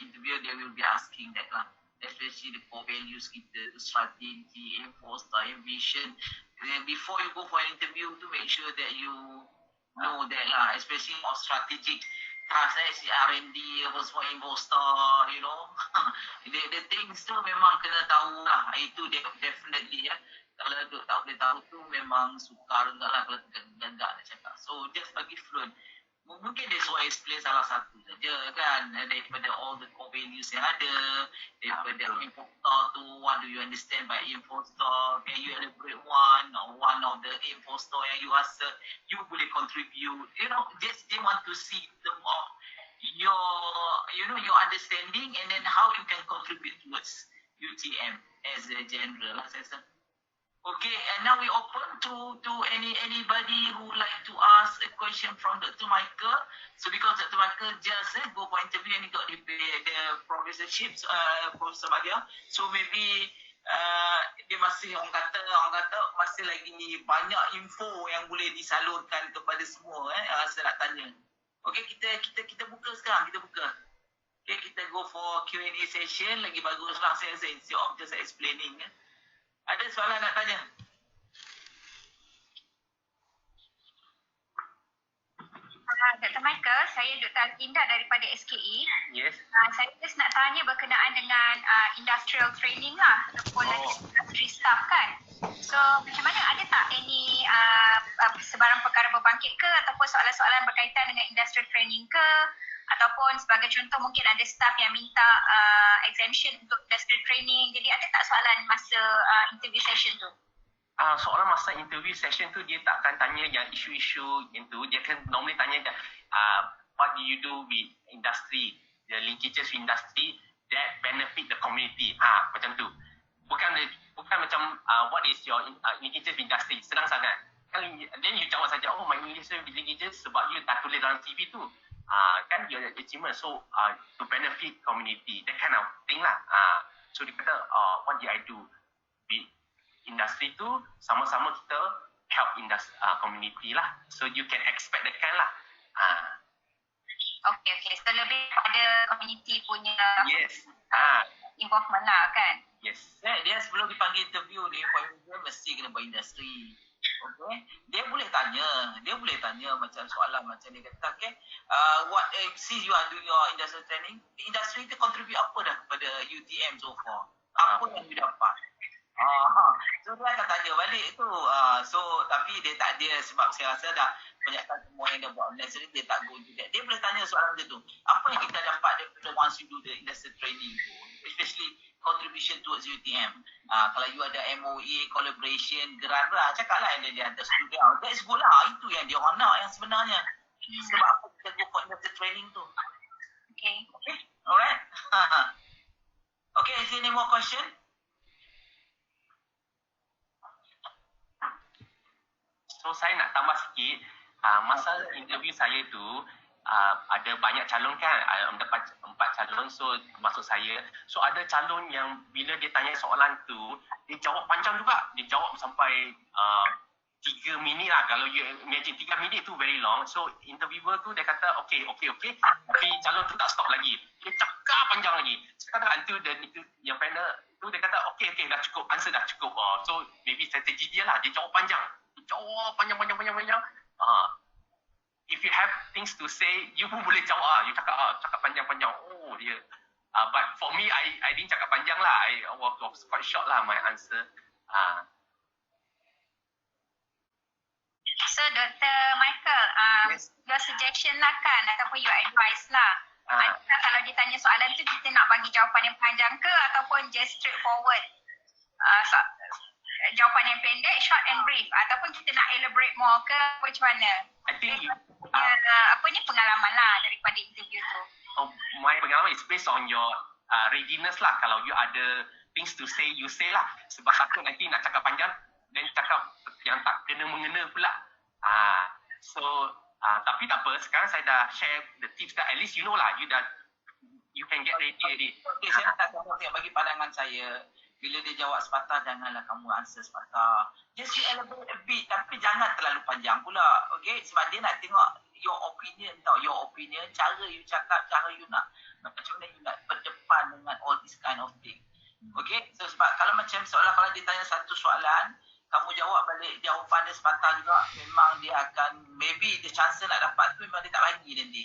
S1: interview they will be asking that lah. Especially the core values kita, strategy, imposter, vision. Then before you go for an interview, to make sure that you know that lah, especially on strategic task, si R&D, apa semua imposter, you know. the things tu memang kena tahu lah. Itu definitely ya. Kalau tak boleh tahu tu memang sukar enggak lah kalau enggak nak cakap. So just bagi fluent. Mungkin dia suruh explain salah satu saja kan, daripada all the core values yang ada, daripada imposter tu, what do you understand by imposter, can you elaborate one of the imposter yang you rasa you boleh contribute, you know, just they want to see the more your understanding and then how you can contribute towards UTM as a general lah saya rasa. Okay, and now we open to anybody who like to ask a question from Dr. Michael. So because Dr. Michael just go for interview and he got the professorships, Professor Badia. So maybe dia masih orang kata masih lagi banyak info yang boleh disalurkan kepada semua. Saya nak tanya. Okay, kita buka sekarang, kita buka. Okay, kita go for Q&A session. Lagi baguslah saya instead of just explaining. Ada soalan nak tanya?
S4: Dr. Michael, saya Dr. Alkinda daripada SKE.
S3: Yes.
S4: Saya just nak tanya berkenaan dengan industrial training lah, ataupun industry staff kan. So, macam mana, ada tak any sebarang perkara berbangkit ke ataupun soalan-soalan berkaitan dengan industrial training ke? Ataupun sebagai contoh mungkin ada staff yang minta exemption untuk industrial training. Jadi ada tak soalan masa interview session tu?
S3: Soalan masa interview session tu dia tak akan tanya yang isu-isu itu. Dia akan normally tanya what do you do with industry, the linkages with industry that benefit the community. Macam tu. Bukan macam what is your linkages with industry. Senang sangat. Then you jawab saja, my linkages sebab you tak tulis dalam CV tu. Kan your achievement, so to benefit community, that kind of thing lah. So dia kata, what did I do with industry tu, sama-sama kita help community lah. So you can expect that kind lah.
S4: Okay. So lebih pada community punya
S3: Yes.
S4: involvement lah kan.
S3: Yes.
S1: Dia sebelum dipanggil interview ni, dia mesti kena buat industri. Okay, dia boleh tanya macam soalan macam ni kata, okay, since you are doing your industrial training, industri itu contribute apa dah kepada UTM so far? Apa yang you dapat? So dia akan tanya balik tu. So tapi dia tak dia, sebab saya rasa dah banyak semua yang dah buat industri, dia tak go into that. Dia boleh tanya soalan macam tu. Apa yang kita dapat daripada once you do the industry training tu, especially contribution towards UTM. Kalau you ada MOA, collaboration, grant lah, cakap lah yang dia ada student. That's good lah. Itu yang dia orang nak yang sebenarnya. Sebab apa kita go for industry training tu.
S4: Okay.
S1: Alright. Okay, is there any more question?
S3: So saya nak tambah sikit, masa interview saya tu ada banyak calon kan, dapat 4 calon, so termasuk saya. So ada calon yang bila dia tanya soalan tu, dia jawab panjang juga. Dia jawab sampai 3 minit lah. Kalau you imagine 3 minit tu very long. So interviewer tu dia kata okay. Tapi calon tu tak stop lagi. Dia cakap panjang lagi. Sekarang until yang panel tu dia kata okay dah cukup, answer dah cukup. So maybe strategi dia lah, dia jawab panjang. Jawab panjang. If you have things to say, you pun boleh jawab. You cakap panjang-panjang. Oh dia. But for me, I didn't cakap panjang lah. I was quite short lah my answer.
S4: So Dr. Michael,
S3: Yes.
S4: your suggestion lah kan, ataupun your advice lah. Adakah kalau ditanya soalan tu kita nak bagi jawapan yang panjang ke ataupun just straightforward? Jawapan yang pendek, short and brief, ataupun kita nak elaborate more ke macam mana?
S3: I think
S4: Pengalaman lah daripada interview tu.
S3: My pengalaman is based on your readiness lah. Kalau you ada things to say, you say lah. Sebab takut nanti nak cakap panjang, then cakap yang tak kena-mengena pula. Tapi tak apa, sekarang saya dah share the tips that at least you know lah, you can get ready already.
S1: Okay, saya nak bagi pandangan saya. Bila dia jawab sepatah, janganlah kamu answer sepatah. Just you elaborate a bit, tapi jangan terlalu panjang pula. Okay, sebab dia nak tengok your opinion tau. Your opinion, cara you cakap, cara you nak, macam mana you nak berdepan dengan all this kind of thing. Okay, so sebab kalau macam kalau dia tanya satu soalan, kamu jawab balik jawapan dia sepatah juga, memang dia akan, maybe the chance nak dapat tu memang dia tak bagi nanti.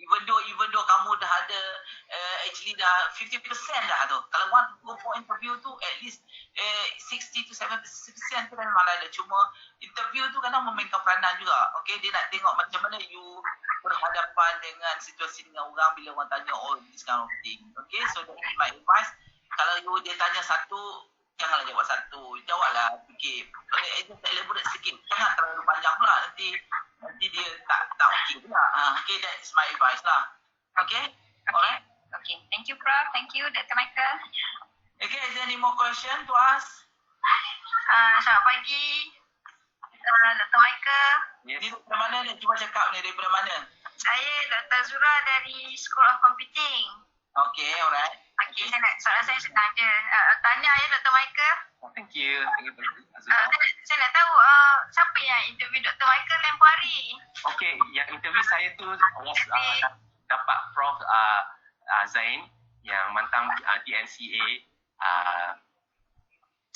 S1: Even though kamu dah ada actually dah 50% dah tu. Kalau one go for interview tu at least 60 to 70% tu memang ada. Cuma interview tu kadang memainkan peranan juga. Okay, dia nak tengok macam mana you berhadapan dengan situasi dengan orang bila orang tanya all this kind of thing. Okay, so that is my advice. Kalau dia tanya satu, janganlah jawab satu. Jawablah sikit. Just elaborate sikit. Jangan terlalu panjang pula. Nanti dia tak okey pula. Okay, that is my advice lah. Okay? Alright?
S4: Okay. Thank you, Prof. Thank you, Dr. Michael.
S1: Okay, is there any more question to ask?
S4: Selamat pagi, Dr. Michael.
S3: Yes.
S1: Ni daripada mana ni? Cuba cakap ni daripada mana?
S4: Saya Dr. Zura dari School of Computing.
S1: Okay, alright.
S4: Okay, soalan saya senang je. Tanya ya Dr. Michael.
S3: Thank you. Azura.
S4: Saya nak tahu siapa yang interview Dr. Michael tempoh hari?
S3: Okay, yang interview saya tu was dapat Prof Zain yang mantan DNCA.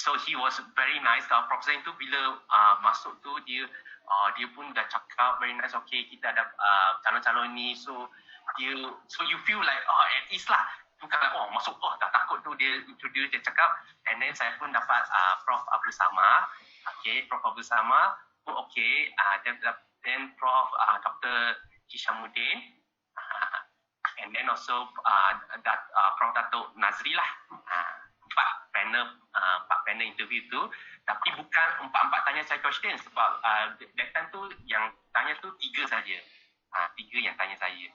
S3: So he was very nice. Prof Zain tu bila masuk tu dia pun dah cakap very nice. Okay, kita ada calon-calon ni. So you feel like at ease lah. Bukan masuk dah takut tu, dia introduce, dia cakap. And then saya pun dapat Prof Abdul Samad. Okay, Prof Abdul Samad pun okay. Then Prof Dr. Hishamuddin. And then also Prof Datuk Nazri lah. Empat panel interview tu. Tapi bukan empat tanya saya question. Sebab that time tu yang tanya tu 3 saja. 3 yang tanya saya.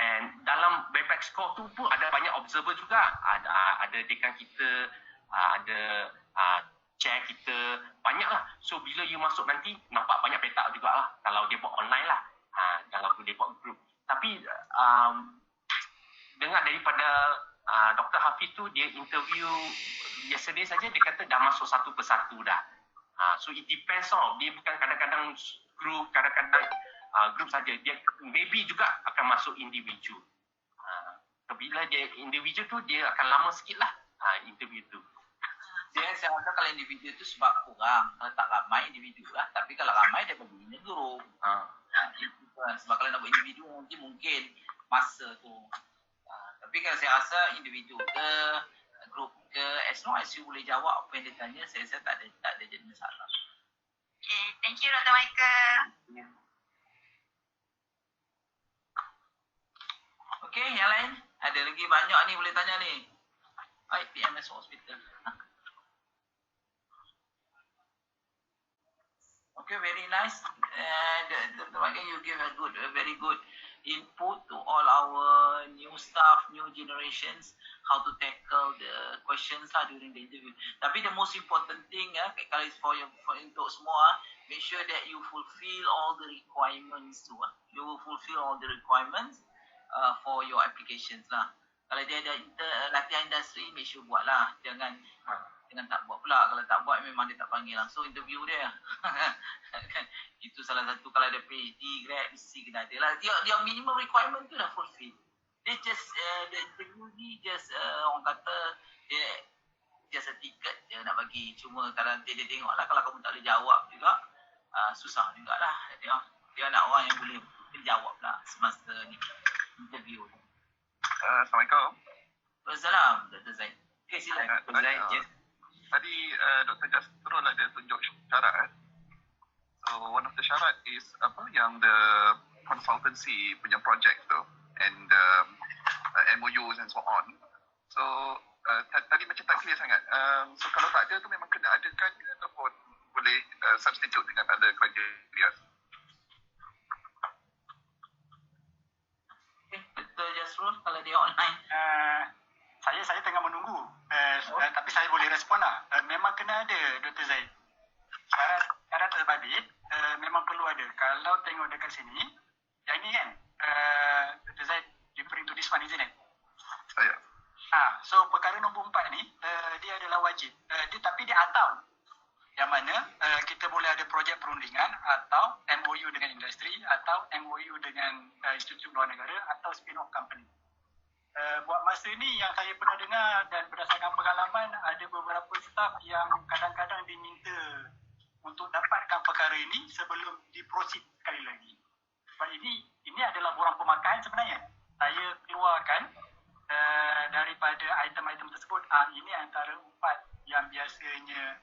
S3: And dalam Webex score tu pun ada banyak observer juga. Ada dekan kita, ada chair kita, banyak lah. So bila you masuk nanti, nampak banyak petak juga lah. Kalau dia buat online lah. Kalau dia buat group. Tapi dengar daripada Dr. Hafiz tu, dia interview yesterday saja, dia kata dah masuk satu persatu dah. So it depends Dia bukan kadang-kadang group, kadang-kadang group saja. Dia maybe juga akan masuk individu. bila dia individu tu dia akan lama sikit lah interview tu.
S1: Saya rasa kalau individu itu sebab kurang, kalau tak ramai individu lah, tapi kalau ramai dia bagi grup. Itu kan. Sebab kalau nak buat individu nanti mungkin masa tu. Tapi kalau saya rasa individu ke grup ke, as long as you boleh jawab apa yang dia tanya, saya rasa tak ada jadi masalah.
S4: Okay, thank you Dr. Michael.
S1: Okay, yang lain? Ada lagi banyak ni boleh tanya ni. PMS Hospital. Okay, very nice. Dr. Michael, you give a very good input to all our new staff, new generations, how to tackle the questions during the interview. Tapi the most important thing, kalau for untuk semua, make sure that you fulfill all the requirements too. You will fulfill all the requirements for your applications lah. Kalau dia ada latihan industri, make sure buat lah. Jangan tak buat pula. Kalau tak buat, memang dia tak panggil langsung interview dia. Itu salah satu. Kalau ada PhD, grad, mesti kena ada lah. Dia minimum requirement tu dah fulfill. Dia just, the interview ni just, orang kata, dia just a ticket dia nak bagi. Cuma kalau dia tengok lah, kalau kamu tak boleh jawab juga, susah jugalah. Dia nak orang yang boleh menjawab lah semasa ni interview.
S5: Assalamualaikum.
S1: Waalaikumsalam, Dr. Zaid. Okay, silakan. Dr. Zaid, yes.
S5: Tadi Dr. Jasrul ada tunjuk syarat. So one of the syarat is yang the consultancy punya project tu and MOUs and so on. So tadi macam tak clear sangat. So kalau tak ada tu memang kena adakan ke ataupun boleh substitute dengan other kriteria?
S1: Dr. Jasrul, kalau dia online.
S2: Saya tengah menunggu. Tapi saya boleh respon lah. Memang kena ada, Dr. Zaid. Syarat terbabit memang perlu ada. Kalau tengok dekat sini, yang ini kan, Dr. Zaid referring to this one, isn't it?
S5: Saya.
S2: So perkara nombor 4 ni, dia adalah wajib. Tapi dia atau. Yang mana kita boleh ada projek perundingan atau MOU dengan industri atau MOU dengan institusi luar negara atau spin-off company. Buat masa ni yang saya pernah dengar dan berdasarkan pengalaman, ada beberapa staf yang kadang-kadang diminta untuk dapatkan perkara ini sebelum diproceed sekali lagi. Sebab ini adalah borang pemakaian sebenarnya. Saya keluarkan daripada item-item tersebut, ini antara 4 yang biasanya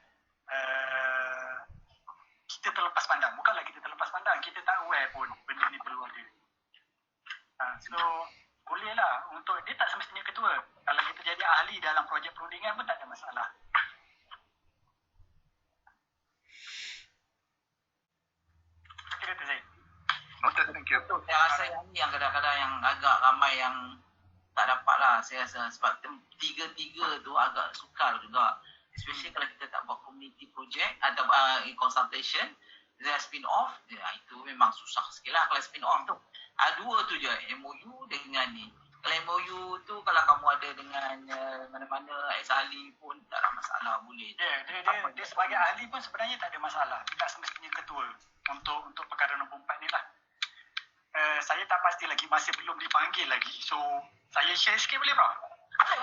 S2: kita terlepas pandang. Bukanlah kita terlepas pandang, kita tak aware pun benda ni perlu ada. So bolehlah untuk, dia tak semestinya ketua. Kalau kita jadi ahli dalam projek perundingan pun tak ada masalah. Okay, Dr. Zaid.
S5: Noted, thank you.
S1: Saya rasa yang ni yang kadang-kadang yang agak ramai yang tak dapat lah. Saya rasa sebab tiga-tiga tu agak sukar juga. Especially kalau kita tak buat community project atau consultation, dia spin-off, itu memang susah sikit lah. Kalau spin-off tu, dua tu je, MOU dengan ni. Kalau MOU tu, kalau kamu ada dengan mana-mana ex-ahli pun tak ada masalah, boleh.
S2: Dia sebagai ahli pun sebenarnya tak ada masalah. Tak semestinya ketua untuk perkara nombor 4 ni lah. Saya tak pasti lagi, masih belum dipanggil lagi. So, saya share sikit boleh, Prof?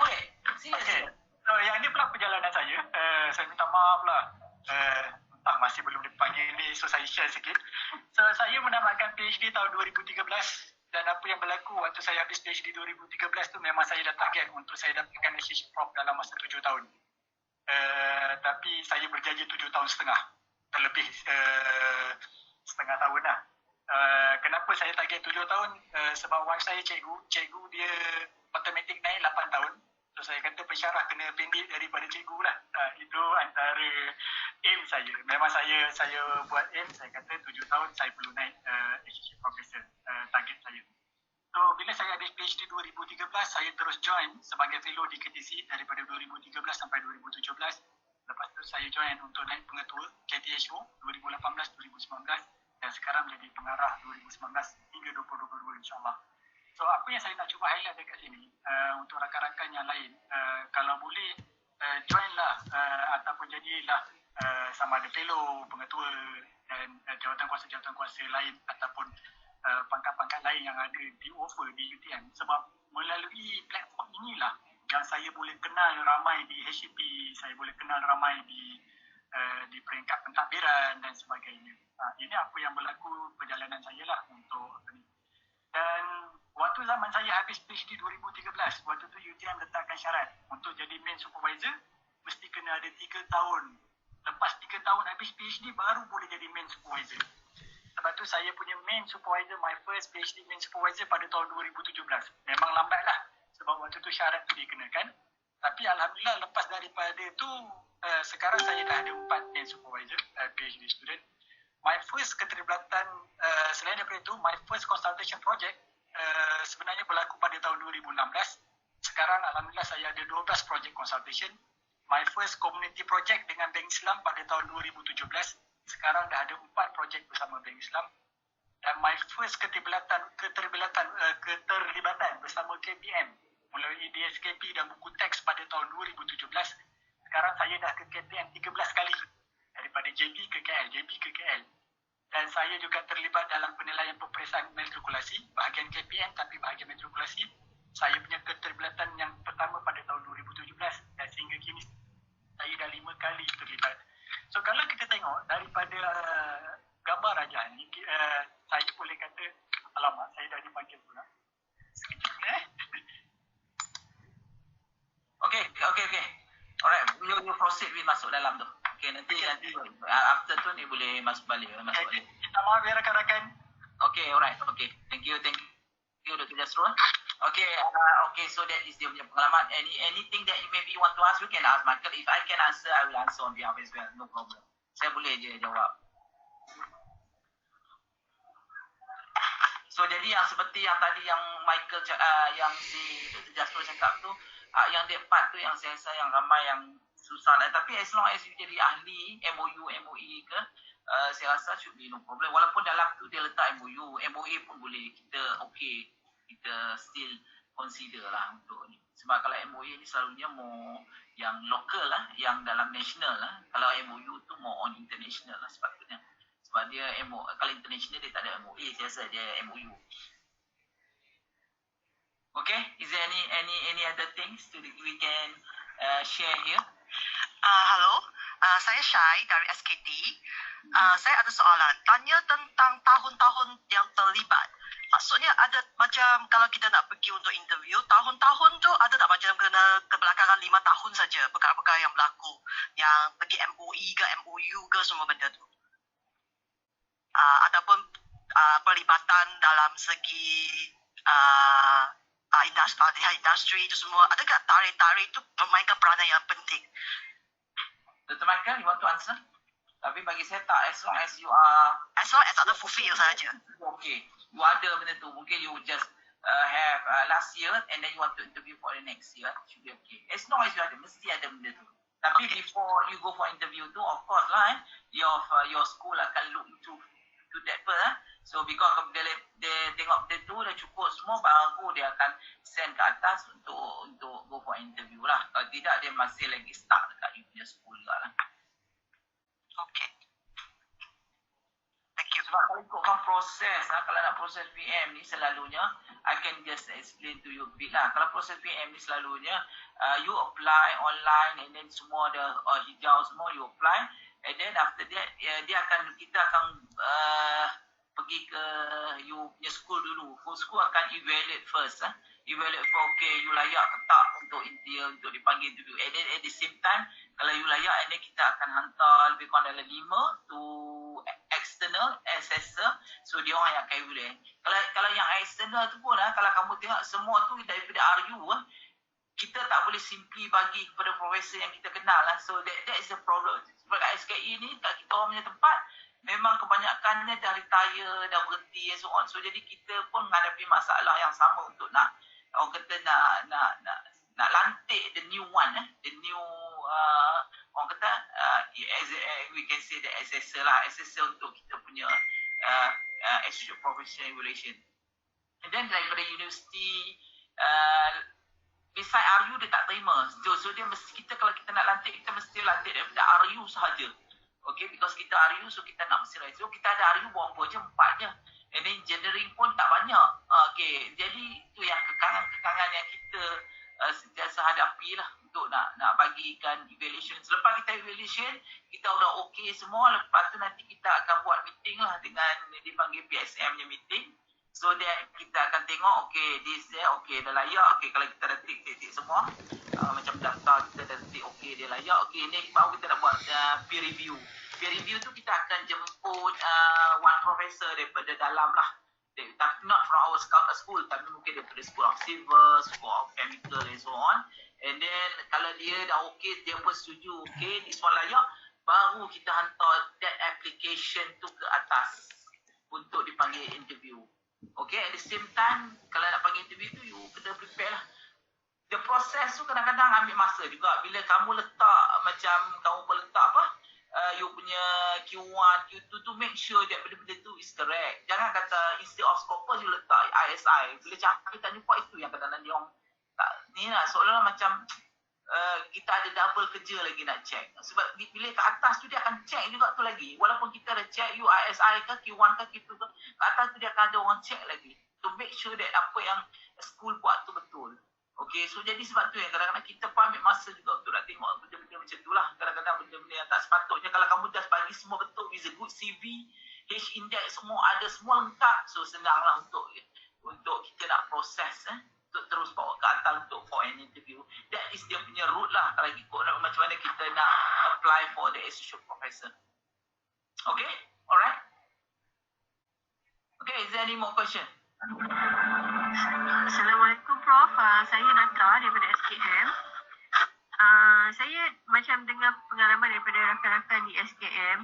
S1: Boleh. Sila.
S2: Yang ni pula perjalanan saya. Saya minta maaf lah. Masih belum dipanggil ni, so saya share sikit. So, saya mendapatkan PhD tahun 2013 dan apa yang berlaku waktu saya habis PhD 2013 tu memang saya dah target untuk saya dapatkan associate prof dalam masa 7 tahun. Tapi saya berjaya 7 tahun setengah. Terlebih setengah tahun lah. Kenapa saya target 7 tahun? Sebab wife saya cikgu dia automatic naik 8 tahun. So saya kata pensyarah kena pendek daripada cikgu lah. Itu antara aim saya. Memang saya buat aim, saya kata 7 tahun saya perlu naik associate professor, target saya. So bila saya habis PhD 2013, saya terus join sebagai fellow di KTC daripada 2013 sampai 2017. Lepas tu saya join untuk naik pengetua KTHO 2018-2019 dan sekarang menjadi pengarah 2019 hingga 2022 insyaAllah. So apa yang saya nak cuba highlight dekat sini untuk rakan-rakan yang lain, kalau boleh join lah ataupun jadilah sama ada fellow, pengetua dan jawatan kuasa lain ataupun pangkat-pangkat lain yang ada di offer di UTM. Sebab melalui platform inilah yang saya boleh kenal ramai di HCP, saya boleh kenal ramai di peringkat pentadbiran dan sebagainya. Ini apa yang berlaku perjalanan saya lah untuk ini. Dan waktu zaman saya habis PhD 2013, waktu tu UTM letakkan syarat untuk jadi main supervisor mesti kena ada 3 tahun. Lepas 3 tahun habis PhD baru boleh jadi main supervisor. Sebab tu saya punya main supervisor, my first PhD main supervisor pada tahun 2017. Memang lambat lah sebab waktu tu syarat tu dikenakan. Tapi Alhamdulillah lepas daripada tu sekarang saya dah ada 4 main supervisor, PhD student. My first keterlibatan selain daripada itu, my first consultation project sebenarnya berlaku pada tahun 2016. Sekarang Alhamdulillah saya ada 12 project consultation. My first community project dengan Bank Islam pada tahun 2017. Sekarang dah ada 4 projek bersama Bank Islam. Dan my first keterlibatan bersama KPM melalui DSKP dan buku teks pada tahun 2017. Sekarang saya dah ke KPM 13 kali daripada JB ke KL. Dan saya juga terlibat dalam penilaian peperiksaan matrikulasi bahagian KPM tapi bahagian matrikulasi. Saya punya keterlibatan yang pertama pada tahun 2017 dan sehingga kini saya dah 5 kali terlibat. So kalau kita tengok daripada gambar rajah ni, saya boleh kata, alamak saya dah dipanggil pula. Sekejap
S1: Okay. Alright, you proceed with masuk dalam tu. Okay, nanti after tu ni boleh masuk balik.
S2: Minta maaf ya rakan-rakan.
S1: Okay, alright. Okay, thank you Dr. Jasrul. Okay, so that is dia punya pengalaman. Anything that you maybe want to ask, you can ask Michael. If I can answer, I will answer on behalf as well. No problem. Saya boleh je jawab. So jadi yang seperti yang tadi yang Michael yang si Dr. Jasrul cakap tu, yang dia part tu yang saya rasa yang ramai yang susah lah. Tapi as long as you jadi ahli MOU, MOE ke, saya rasa should be no problem. Walaupun dalam tu dia letak MOU, MOE pun boleh kita still consider lah untuk ni. Sebab kalau MOE ni selalunya more yang local lah, yang dalam national lah. Kalau MOU tu more on international lah sepatutnya. Sebab dia kalau international dia tak ada MOE, saya rasa dia MOU. Okay, is there any other things we can share here?
S6: Halo, saya Syai dari SKD. Saya ada soalan. Tanya tentang tahun-tahun yang terlibat. Maksudnya ada macam kalau kita nak pergi untuk interview, tahun-tahun tu ada tak macam kena kebelakangan 5 tahun saja perkara-perkara yang berlaku. Yang pergi MOE ke MOU ke semua benda tu. Ataupun perlibatan dalam segi industri itu semua. Adakah tarikh-tarikh itu memainkan peranan yang penting?
S1: Dr. Michael, you want to answer? Tapi bagi saya tak, as long as
S6: ada fulfill saja.
S1: Okay, you ada benda tu. Mungkin you just have last year and then you want to interview for the next year, should be okay. As long as you ada, mesti ada benda tu. Tapi before you go for interview tu, of course lah, your school akan look into that first. So because dia tengok benda tu dah cukup semua, baru dia akan send ke atas untuk go for interview lah. Kalau tidak, dia masih lagi stuck dekat you punya school juga lah.
S6: Okay. Thank you.
S1: Sebab kalau ikutkan proses lah, kalau nak proses PM ni selalunya, I can just explain to you a bit lah. Kalau proses PM ni selalunya, you apply online and then semua ada hijau semua, you apply. And then after that, kita akan pergi ke you punya school dulu. School akan evaluate first. Evaluate for okay, you layak ke tak untuk untuk dipanggil interview. And then at the same time, kalau you layak, and then kita akan hantar lebih kurang dalam 5 to external assessor. So dia orang yang akan evaluate. Kalau yang external tu pun kalau kamu tengok semua tu daripada RU kita tak boleh simply bagi kepada profesor yang kita kenal lah. So that is the problem. Sebab kat SKI ni, kat kita orang punya tempat, memang kebanyakannya dah retire, dah berhenti and so on. So jadi kita pun menghadapi masalah yang sama untuk nak lantik the new one, the new orang kata we can say the assessor lah, assessor untuk kita punya Institute of Professional Evaluation. And then daripada universiti beside RU dia tak terima. So dia mesti kalau kita nak lantik, kita mesti lantik daripada RU sahaja. Okay, because kita RU, so kita nak mesti so kita ada RU berapa je, 4 je. And then engineering pun tak banyak. Okay, jadi itu yang kekangan-kekangan hadapi lah untuk nak bagikan evaluation. Selepas kita evaluation, kita udah okey semua, lepas tu nanti kita akan buat meeting lah dengan dipanggil PSM nya meeting. So that kita akan tengok okey this okey dah layak, okey kalau kita dah tick semua macam daftar kita dah tick okey dia layak, okey ni baru kita nak buat peer review. Peer review tu kita akan jemput one professor daripada dalam lah. Not from our school, tapi mungkin daripada School of Civil, School of Chemical and so on. And then kalau dia dah okey, dia pun setuju okey ni semua layak, baru kita hantar that application tu ke atas untuk dipanggil interview. Okay, at the same time kalau nak panggil interview tu you kena prepare lah. The process tu kadang-kadang ambil masa juga. Bila kamu letak macam kamu pun letak apa you punya Q1, Q2 tu make sure that benda-benda tu is correct. Jangan kata instead of Scopus you letak ISI. Bila cakap tanya buat itu yang kadang-kadang dia orang tak ni lah, seolah-olah macam kita ada double kerja lagi nak check. Sebab bila ke atas tu dia akan check juga tu lagi. Walaupun kita dah check you ISI ke Q1 ke Q2 ke, ke atas tu dia akan ada orang check lagi. To make sure that apa yang school buat tu betul. Okay, so jadi sebab tu yang kadang-kadang kita pun ambil masa juga untuk nak tengok benda-benda macam tu lah. Kadang-kadang benda-benda yang tak sepatutnya, kalau kamu dah bagi semua betul with a good CV, H-index semua ada, semua lengkap, so senang lah untuk kita nak proses untuk terus bawa ke atas untuk for an interview. That is dia punya route lah kalau ikut macam mana kita nak apply for the associate professor. Okay, alright. Okay, is there any more question?
S7: Assalamualaikum Prof. Saya Natra daripada SKM. Saya macam dengar pengalaman daripada rakan-rakan di SKM.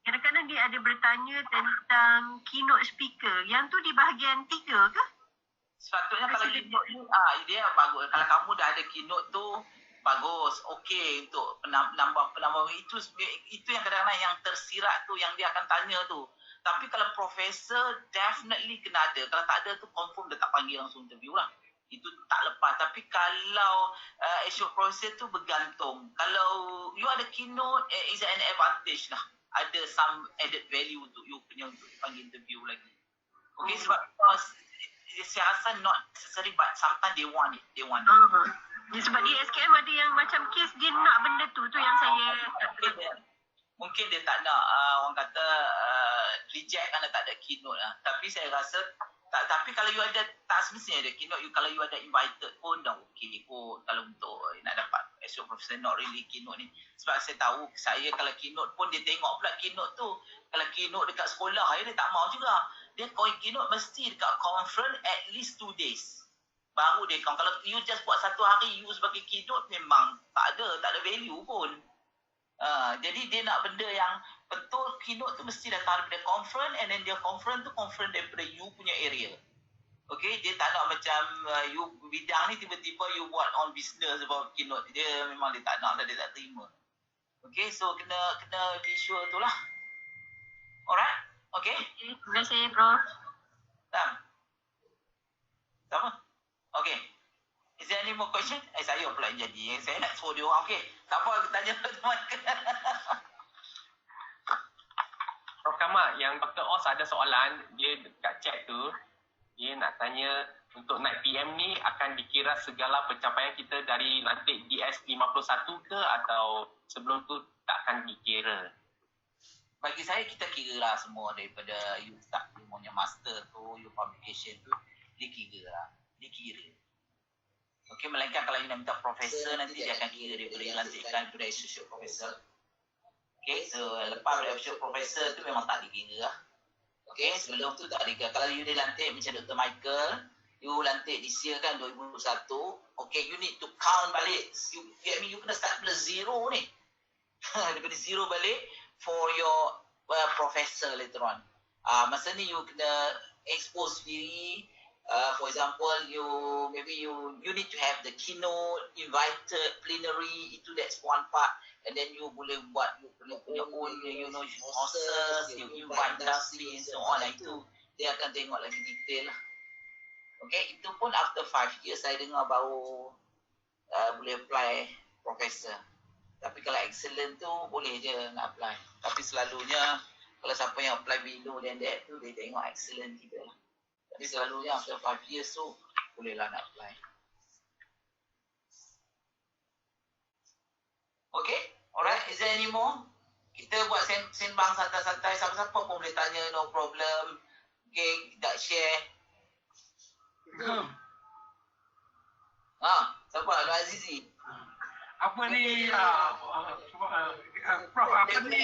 S7: Kadang-kadang dia ada bertanya tentang keynote speaker. Yang tu di bahagian 3 ke?
S1: Sepatutnya kalau keynote ni, dia bagus. Kalau kamu dah ada keynote tu, bagus. Okey untuk penambah itu yang kadang-kadang yang tersirat tu, yang dia akan tanya tu. Tapi kalau profesor, definitely kena ada. Kalau tak ada tu, confirm dia tak panggil langsung interview lah. Itu tak lepas. Tapi kalau associate professor tu bergantung. Kalau you ada keynote, is an advantage lah. Ada some added value untuk you punya untuk panggil interview lagi. Okay, sebab saya rasa not necessary, but sometimes they want it.
S7: Sebab di SKM ada yang macam case dia nak benda tu yang saya
S1: mungkin dia tak nak orang kata reject kerana tak ada keynote lah. Tapi saya rasa tapi kalau you ada, tak semestinya ada keynote. Kalau you ada invited pun dah okey pun kalau untuk nak dapat associate professor not really keynote ni. Sebab saya tahu saya kalau keynote pun dia tengok pula keynote tu. Kalau keynote dekat sekolah dia tak mau juga. Dia keynote mesti dekat conference at least 2 days. Baru dia kalau you just buat 1 hari you sebagai keynote memang tak ada value pun. Jadi dia nak benda yang betul. Keynote tu mesti datang daripada conference, and then dia conference daripada you punya area. Okay, dia tak nak macam you bidang ni tiba-tiba you buat on business about keynote. Dia memang dia tak nak lah, dia tak terima. Okay, so kena visual tu lah. Alright, okay.
S7: Terima kasih Prof.
S1: Sama? Okay. Is there any more question? Saya pula jadi. Saya nak suruh dia orang. Okay. Tak apa, tanya teman.
S3: Prof Kamal, yang Dr. Oz ada soalan, dia dekat chat tu, dia nak tanya untuk naik PM ni akan dikira segala pencapaian kita dari lantik DS51 ke atau sebelum tu tak akan dikira?
S1: Bagi saya kita kira lah semua daripada you start you punya master tu, you publication tu, dikira lah. Okey, melainkan kalau you nak minta profesor, nanti dia akan kira daripada yang lantikkan daripada associate professor. Okey, so lepas dari associate professor tu memang tak dikira lah. Okey, sebelum tu tak dikira. Kalau you dilantik macam Dr. Michael, you lantik this year kan 2021, okey, you need to count balik. You get me, you kena start dari zero ni. Daripada zero balik for your professor later on. Masa ni you kena expose diri. For example, you need to have the keynote, invited, plenary, itu that's one part. And then you boleh buat you punya own, horses, you invite industry and so on. Itu dia akan tengok lagi detail lah. Okay, itu pun after 5 years saya dengar baru boleh apply professor. Tapi kalau excellent tu boleh je nak apply. Tapi selalunya kalau siapa yang apply below than that tu dia tengok excellent juga lah. Tapi selalunya after 5 years tu bolehlah nak apply. Okay? Alright, is there any more? Kita buat sembang santai-santai, siapa-siapa pun boleh tanya, no problem. Okay, kita share. Siapa? Lu Azizi.
S8: Apa ni Prof, apa ni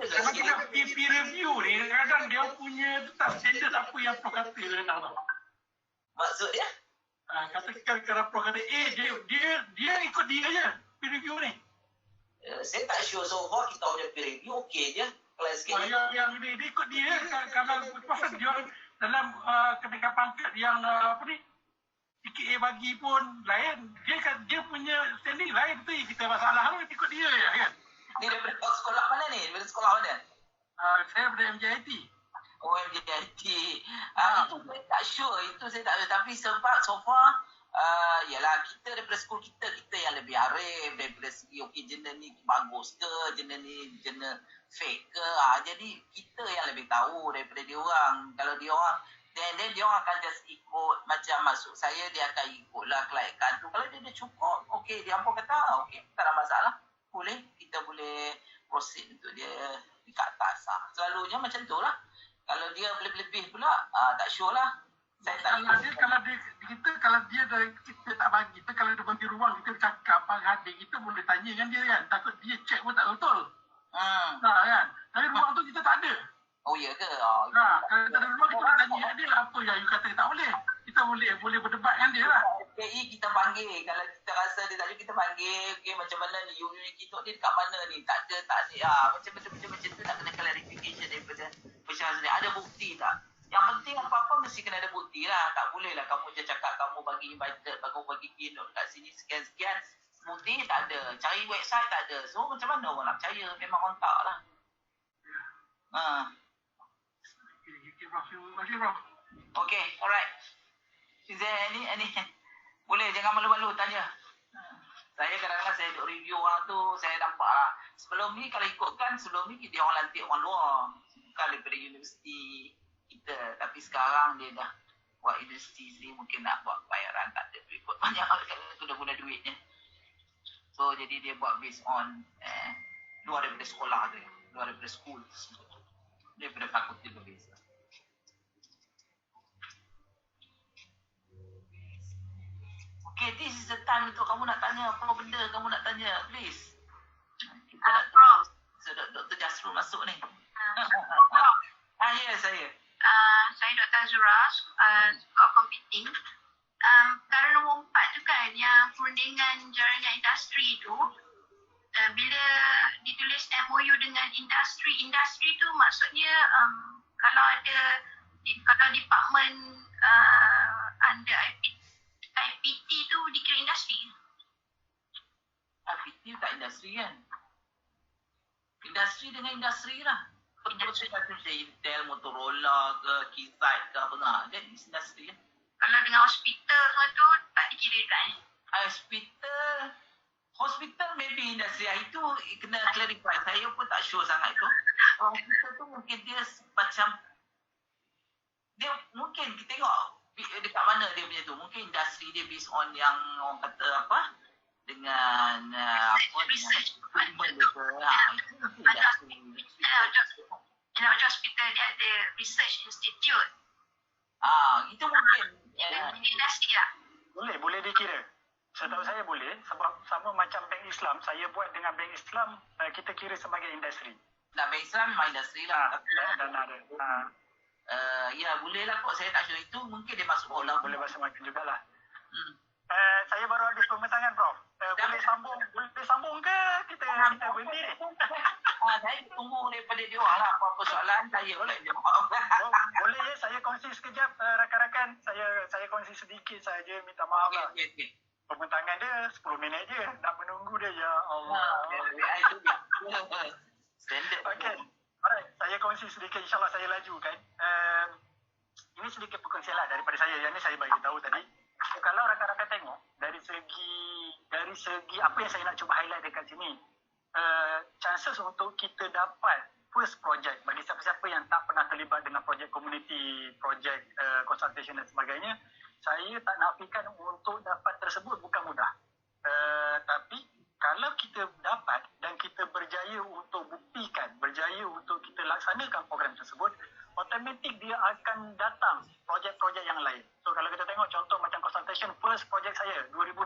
S8: kalau kita pergi peer review ni kadang dia punya tak standard apa yang Prof kata renang tau.
S1: Maksud dia?
S8: Katakan kalau Prof kata dia ikut dia je peer review ni.
S1: Saya tak sure so far kita punya peer review okey je. Kalau sikit
S8: yang dia ikut dia kalau pasal dia dalam ketika pangkat yang apa ni TKA bagi pun lain, dia punya standing lain tu kita masalah tu ikut dia je kan.
S1: Ni daripada sekolah mana ni? Daripada sekolah mana?
S8: Saya daripada MJIT.
S1: Oh, MJIT. Itu saya tak sure. Itu saya tak sure. Tapi sebab so far, yalah kita daripada sekolah kita yang lebih arif daripada segi okey jenis ni bagus ke, jenis ni jenis fake ke. Jadi kita yang lebih tahu daripada dia orang. Kalau dia orang then dia orang akan just ikut macam maksud saya dia akan ikutlah kelaikan tu. Kalau dia dah cukup, okey dia apa kata, okey tak ada masalah. Boleh, kita boleh proceed untuk dia di kat atas. Selalunya macam tu lah. Kalau dia lebih-lebih pula, tak sure lah. Saya tak
S8: kalau dia kita tak bagi, kalau dia bagi ruang kita cakap hati kita boleh tanya dengan dia kan. Takut dia check pun tak betul. Kan? Tapi ruang tu kita tak ada.
S1: Oh ya ke?
S8: Kalau tak ada ruang kita boleh tanya dia apa yang you kata tak boleh. Kita boleh berdebat dengan dia lah.
S1: FKI kita panggil. Kalau kita rasa dia tak ada, kita panggil. Okay, macam mana ni? Unit kita ni dekat mana ni? Tak ada. Macam tu nak kena clarification daripada pesyarah sendiri. Ada bukti tak? Yang penting apa-apa mesti kena ada bukti lah. Tak boleh lah kamu je cakap kamu bagi invited, kamu bagi keynote kat sini sekian-sekian. Bukti tak ada. Cari website tak ada. So macam mana orang nak percaya? Memang kontak lah. Okay, alright. Is there any boleh jangan malu-malu tanya. Saya kadang-kadang saya duk review orang tu, saya nampak lah. Sebelum ni kalau ikutkan, sebelum ni dia orang lantik orang luar. Bukan daripada universiti kita. Tapi sekarang dia dah buat universiti sendiri, mungkin nak buat bayaran. Tak ada ikut banyak tu dah guna duitnya. So jadi dia buat based on luar daripada sekolah tu. Luar daripada school. Daripada fakulti berbeza. Okay, this is the time untuk kamu nak tanya apa benda kamu nak tanya, please. Kita nak
S4: Prof.
S1: So, Dr. Jasrul masuk ni.
S4: Prof.
S1: Ya, saya.
S4: Saya Dr. Azura, suka computing. Perkara nombor 4 tu kan, yang perundingan jaringan industri tu, bila ditulis MOU dengan industri tu maksudnya kalau department under IPT tu dikira industri.
S1: IPT tak industri kan? Industri dengan industri lah. Betul-betul macam Intel, Motorola ke, Keysight ke apa nak. Jadi industri kan?
S4: Kalau dengan hospital semua tu tak dikira kan?
S1: Hospital maybe industri. Itu kena clarify. Saya pun tak sure sangat tu. Hospital tu mungkin dia macam dia mungkin kita tengok dekat mana dia punya tu. Mungkin industri dia based on yang orang kata apa dengan
S4: research.
S1: Itu
S4: hospital dia ada research institute.
S1: Itu mungkin
S4: Industri lah.
S2: Boleh dikira. Setahu saya boleh sebab sama macam Bank Islam, saya buat dengan Bank Islam, kita kira sebagai industri.
S1: Bank Islam memang industri lah.
S2: Dan ada.
S1: Ya boleh lah kok, saya tak sure itu mungkin dia masuk bola.
S2: Boleh masuk-masuk jugalah. Saya baru habis pembentangan Prof. Boleh sambung ke kita berhenti?
S1: Saya tunggu daripada dia orang lah. Apa-apa soalan saya boleh jawab.
S2: Boleh ya, saya kongsi sekejap rakan-rakan. Saya kongsi sedikit saja, minta maaf lah.
S1: Okay.
S2: Pembentangan dia 10 minit je. Nak menunggu dia, ya Allah.
S1: Standard.
S2: Okay. Alright, saya kongsi sedikit, insyaAllah saya laju kan. Ini sedikit perkongsian lah daripada saya. Yang ni saya bagi tahu tadi. Kalau rakan-rakan tengok dari segi apa yang saya nak cuba highlight dekat sini, chances untuk kita dapat first project bagi siapa-siapa yang tak pernah terlibat dengan projek community, projek consultation dan sebagainya, saya tak nafikan untuk dapat tersebut bukan mudah. Tapi kalau kita dapat dan kita berjaya untuk buktikan, berjaya untuk kita laksanakan program tersebut, automatik dia akan datang projek-projek yang lain. So kalau kita tengok contoh macam consultation, first projek saya 2016.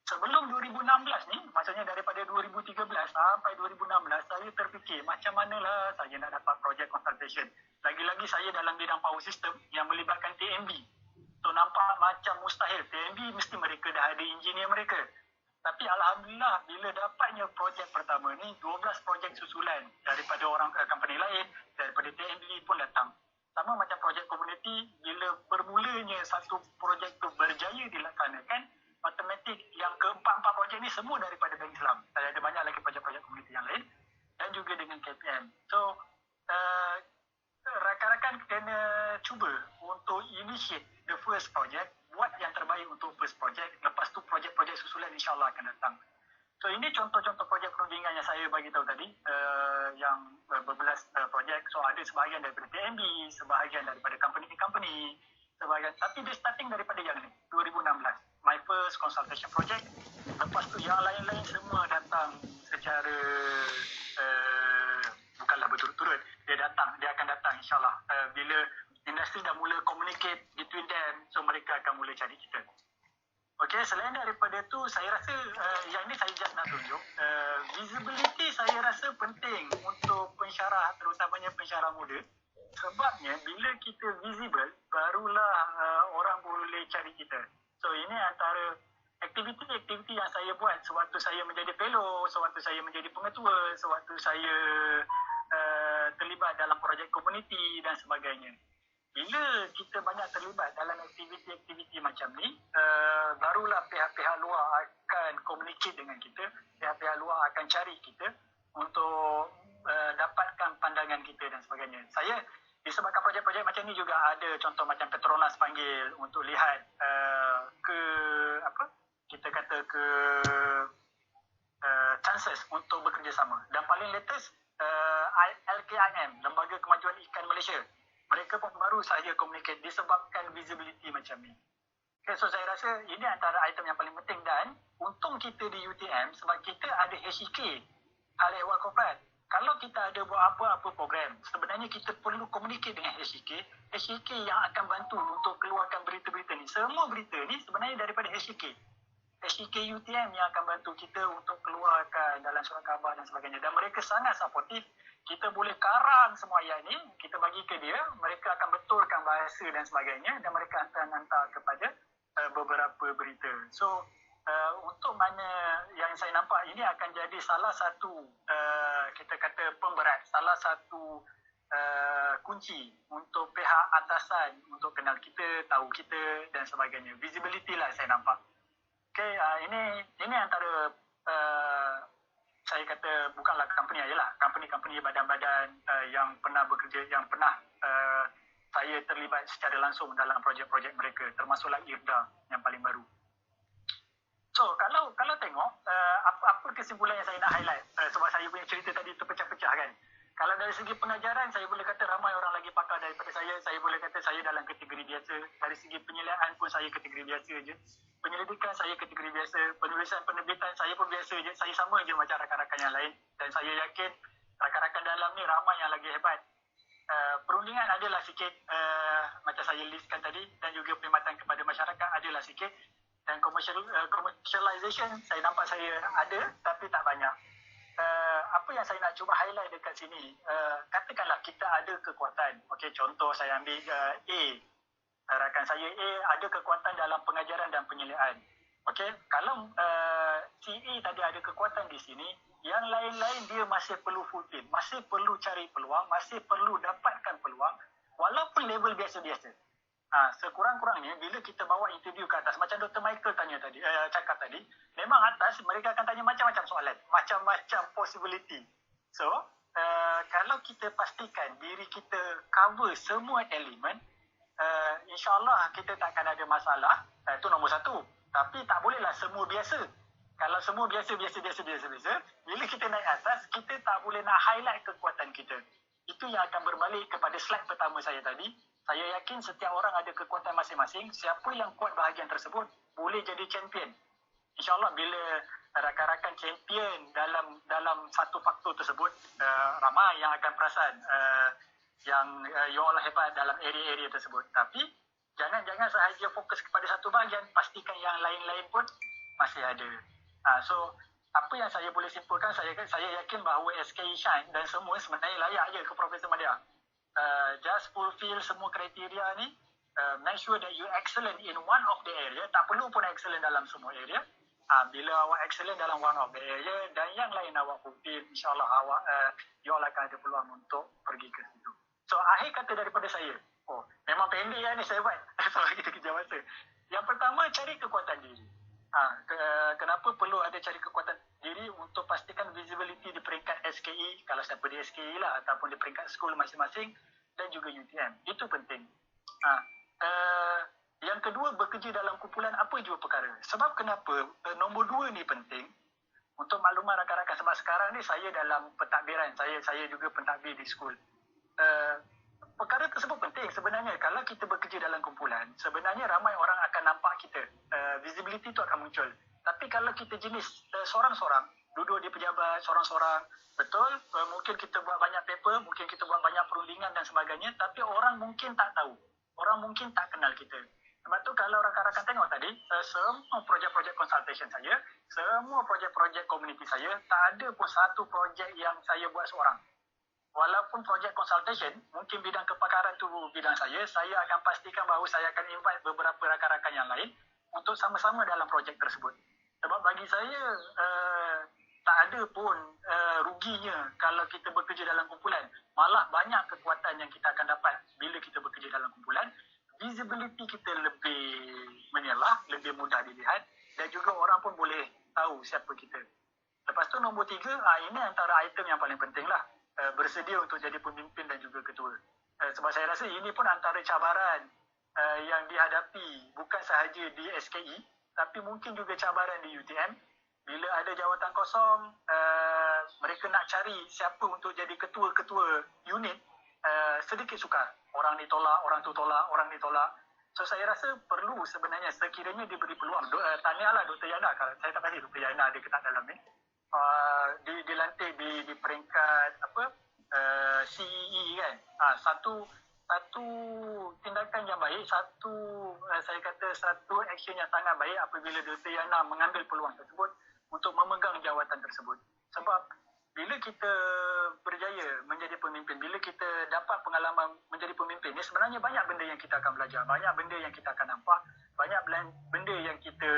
S2: Sebelum 2016 ni, maksudnya daripada 2013 sampai 2016, saya terfikir macam manalah saya nak dapat projek consultation. Lagi-lagi saya dalam bidang power system yang melibatkan TMB. So nampak macam mustahil. TMB mesti mereka dah ada engineer mereka. Tapi Alhamdulillah bila dapatnya projek pertama ni, 12 projek susulan daripada orang company lain, daripada TMB pun datang. Sama macam projek community, bila bermulanya satu projek tu berjaya dilaksanakan, matematik yang keempat-empat projek ni semua daripada Bank Islam. Ada banyak lagi projek-projek komuniti yang lain dan juga dengan KPM. So, rakan-rakan kena cuba untuk initiate the first project, buat yang terbaik untuk first project. Lepas tu projek-projek susulan insyaAllah akan datang. So, ini contoh-contoh projek perundingan yang saya bagi tahu tadi, yang berbelas projek. So, ada sebahagian daripada TMB, sebahagian daripada company-company, sebahagian. Tapi dia starting daripada yang ni, 2016. My first consultation project. Lepas tu yang lain-lain semua datang secara bukanlah berturut-turut. Dia akan datang insyaAllah. Bila industri dah mula communicate between them, so mereka akan mula cari kita. Okay, selain daripada tu, saya rasa yang ni saya just nak tunjuk. Visibility saya rasa penting untuk pensyarah, terutamanya pensyarah muda. Sebabnya bila kita visible, barulah orang boleh cari kita. So ini antara aktiviti-aktiviti yang saya buat sewaktu saya menjadi fellow, sewaktu saya menjadi pengetua, sewaktu saya terlibat dalam projek komuniti dan sebagainya. Bila kita banyak terlibat dalam aktiviti-aktiviti macam ni, barulah pihak-pihak luar akan communicate dengan kita, pihak-pihak luar akan cari kita untuk dapatkan pandangan kita dan sebagainya. Saya disebabkan projek-projek macam ni juga ada contoh macam Petronas panggil untuk lihat chances untuk bekerjasama. Dan paling latest LKIM, Lembaga Kemajuan Ikan Malaysia. Mereka pun baru sahaja communicate disebabkan visibility macam ni. Okay, so saya rasa ini antara item yang paling penting dan untung kita di UTM sebab kita ada HEK, Hal Ehwal Korporat. Kalau kita ada buat apa-apa program, sebenarnya kita perlu communicate dengan HEK. HEK yang akan bantu untuk keluarkan berita-berita ni. Semua berita ni sebenarnya daripada HEK. HEK UTM yang akan bantu kita untuk keluarkan dalam surat khabar dan sebagainya. Dan mereka sangat supportive. Kita boleh karang semua ayat ni, kita bagi ke dia, mereka akan betulkan bahasa dan sebagainya dan mereka akan hantar kepada beberapa berita. So, untuk mana yang saya nampak ini akan jadi salah satu kita kata pemberat, salah satu kunci untuk pihak atasan untuk kenal kita, tahu kita dan sebagainya. Visibility lah saya nampak. Okay, ini antara saya kata bukanlah company ajalah, company-company badan-badan yang pernah bekerja, yang pernah saya terlibat secara langsung dalam projek-projek mereka, termasuklah IRDA yang paling baru. So, kalau tengok apa kesimpulan yang saya nak highlight, sebab saya punya cerita tadi terpecah-pecah kan. Kalau dari segi pengajaran, saya boleh kata ramai orang lagi pakar daripada saya boleh kata saya dalam kategori biasa. Dari segi penyelidikan pun saya kategori biasa je. Penyelidikan saya kategori biasa, penulisan penerbitan saya pun biasa je. Saya sama je macam rakan-rakan yang lain. Dan saya yakin rakan-rakan dalam ni ramai yang lagi hebat. Perundingan adalah sikit, macam saya listkan tadi, dan juga perkhidmatan kepada masyarakat adalah sikit. Dan commercialization saya nampak saya ada tapi tak banyak. Apa yang saya nak cuba highlight dekat sini, katakanlah kita ada kekuatan. Okey, contoh saya ambil A. Rakan saya A ada kekuatan dalam pengajaran dan penyelidikan. Okey, kalau si A tadi ada kekuatan di sini, yang lain-lain dia masih perlu full team, masih perlu cari peluang, masih perlu dapatkan peluang walaupun level biasa-biasa. Sekurang-kurangnya bila kita bawa interview ke atas, macam Dr. Michael cakap tadi, memang atas mereka akan tanya macam-macam soalan, macam-macam possibility. So, kalau kita pastikan diri kita cover semua elemen, insyaAllah kita tak akan ada masalah. Itu nombor satu. Tapi tak bolehlah semua biasa. Kalau semua biasa, bila kita naik atas, kita tak boleh nak highlight kekuatan kita. Itu yang akan berbalik kepada slide pertama saya tadi. Saya yakin setiap orang ada kekuatan masing-masing. Siapa yang kuat bahagian tersebut boleh jadi champion. InsyaAllah bila rakan-rakan champion dalam satu faktor tersebut, ramai yang akan perasan yang you all hebat dalam area-area tersebut. Tapi jangan sahaja fokus kepada satu bahagian, pastikan yang lain-lain pun masih ada. So apa yang saya boleh simpulkan, saya yakin bahawa SKE Shine dan semua sebenarnya layak je ke Profesor Madya. Just fulfill semua kriteria ni, make sure that you excellent in one of the area, tak perlu pun excellent dalam semua area. Bila awak excellent dalam one of the area dan yang lain awak fulfill, insyaAllah awak you all akan ada peluang untuk pergi ke situ. So akhir kata daripada saya, memang pendek ni saya buat sebab kita kejar masa. Yang pertama, cari kekuatan diri. Kenapa perlu ada cari kekuatan diri? Untuk pastikan visibility di peringkat SKE, kalau siapa di SKE lah, ataupun di peringkat school masing-masing, dan juga UTM. Itu penting. Yang kedua, bekerja dalam kumpulan apa jua perkara. Sebab kenapa nombor 2 ni penting? Untuk makluman rakan-rakan, sebab sekarang ni saya dalam pentadbiran, saya juga pentadbir di school. Perkara tersebut penting sebenarnya. Kalau kita bekerja dalam kumpulan, sebenarnya ramai orang akan nampak kita, visibility tu akan muncul. Tapi kalau kita jenis seorang-seorang, duduk di pejabat seorang-seorang, betul, mungkin kita buat banyak paper, mungkin kita buat banyak perundingan dan sebagainya, tapi orang mungkin tak tahu, orang mungkin tak kenal kita. Sebab tu kalau rakan-rakan tengok tadi, semua projek-projek consultation saya, semua projek-projek community saya, tak ada pun satu projek yang saya buat seorang. Walaupun projek consultation, mungkin bidang kepakaran tu bidang saya akan pastikan bahawa saya akan invite beberapa rakan-rakan yang lain untuk sama-sama dalam projek tersebut. Sebab bagi saya, tak ada pun ruginya kalau kita bekerja dalam kumpulan. Malah banyak kekuatan yang kita akan dapat bila kita bekerja dalam kumpulan. Visibility kita lebih menyelah, lebih mudah dilihat, dan juga orang pun boleh tahu siapa kita. Lepas tu nombor 3, ini antara item yang paling penting lah. Bersedia untuk jadi pemimpin dan juga ketua. Sebab saya rasa ini pun antara cabaran yang dihadapi bukan sahaja di SKE, tapi mungkin juga cabaran di UTM. Bila ada jawatan kosong, mereka nak cari siapa untuk jadi ketua-ketua unit, sedikit sukar. Orang ni tolak, orang tu tolak, orang ni tolak. So saya rasa perlu sebenarnya sekiranya diberi peluang. Tahniahlah Dr. Yana, kalau saya tak pasti Dr. Yana ada ke tak dalam ni. Dilantik di peringkat CEE kan. Satu tindakan yang baik, saya kata satu action yang sangat baik apabila Dr. Yana mengambil peluang tersebut untuk memegang jawatan tersebut. Sebab bila kita berjaya menjadi pemimpin, bila kita dapat pengalaman menjadi pemimpin, ni sebenarnya banyak benda yang kita akan belajar, banyak benda yang kita akan nampak, banyak benda yang kita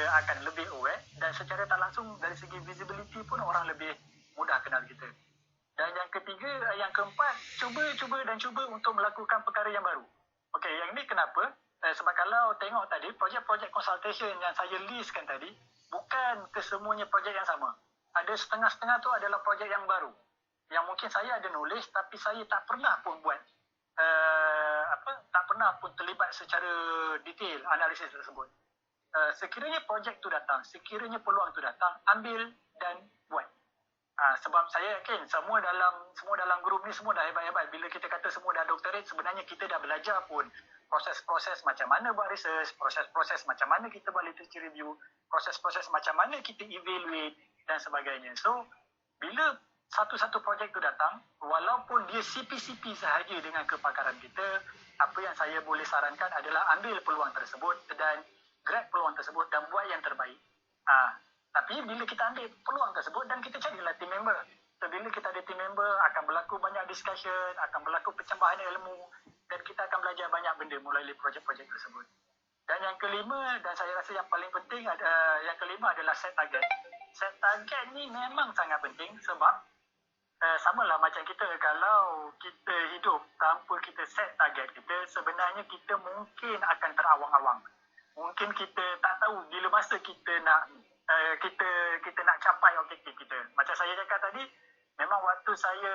S2: akan lebih aware, dan secara tak langsung dari segi visibility pun orang lebih mudah kenal kita. Dan yang ketiga, yang keempat, cuba untuk melakukan perkara yang baru. Okey, yang ni kenapa? Sebab kalau tengok tadi, projek-projek consultation yang saya listkan tadi, bukan kesemuanya projek yang sama. Ada setengah-setengah tu adalah projek yang baru. Yang mungkin saya ada nulis, tapi saya tak pernah pun buat, tak pernah pun terlibat secara detail analisis tersebut. Sekiranya projek tu datang, sekiranya peluang tu datang, ambil dan buat. Sebab saya yakin semua dalam grup ni semua dah hebat-hebat. Bila kita kata semua dah doctorate, sebenarnya kita dah belajar pun proses-proses macam mana buat research, proses-proses macam mana kita buat literature review, proses-proses macam mana kita evaluate dan sebagainya. So, bila satu-satu projek tu datang, walaupun dia CP-CP sahaja dengan kepakaran kita, apa yang saya boleh sarankan adalah ambil peluang tersebut dan grab peluang tersebut dan buat yang terbaik. Tapi bila kita ambil peluang tersebut dan kita carilah team member. So, bila kita ada team member, akan berlaku banyak discussion, akan berlaku pencambahan ilmu, dan kita akan belajar banyak benda melalui projek-projek tersebut. Dan yang kelima, dan saya rasa yang paling penting, yang kelima adalah set target. Set target ni memang sangat penting sebab samalah macam kita, kalau kita hidup tanpa kita set target kita, sebenarnya kita mungkin akan terawang-awang. Mungkin kita tak tahu bila masa kita nak capai objektif kita. Macam saya cakap tadi, memang waktu saya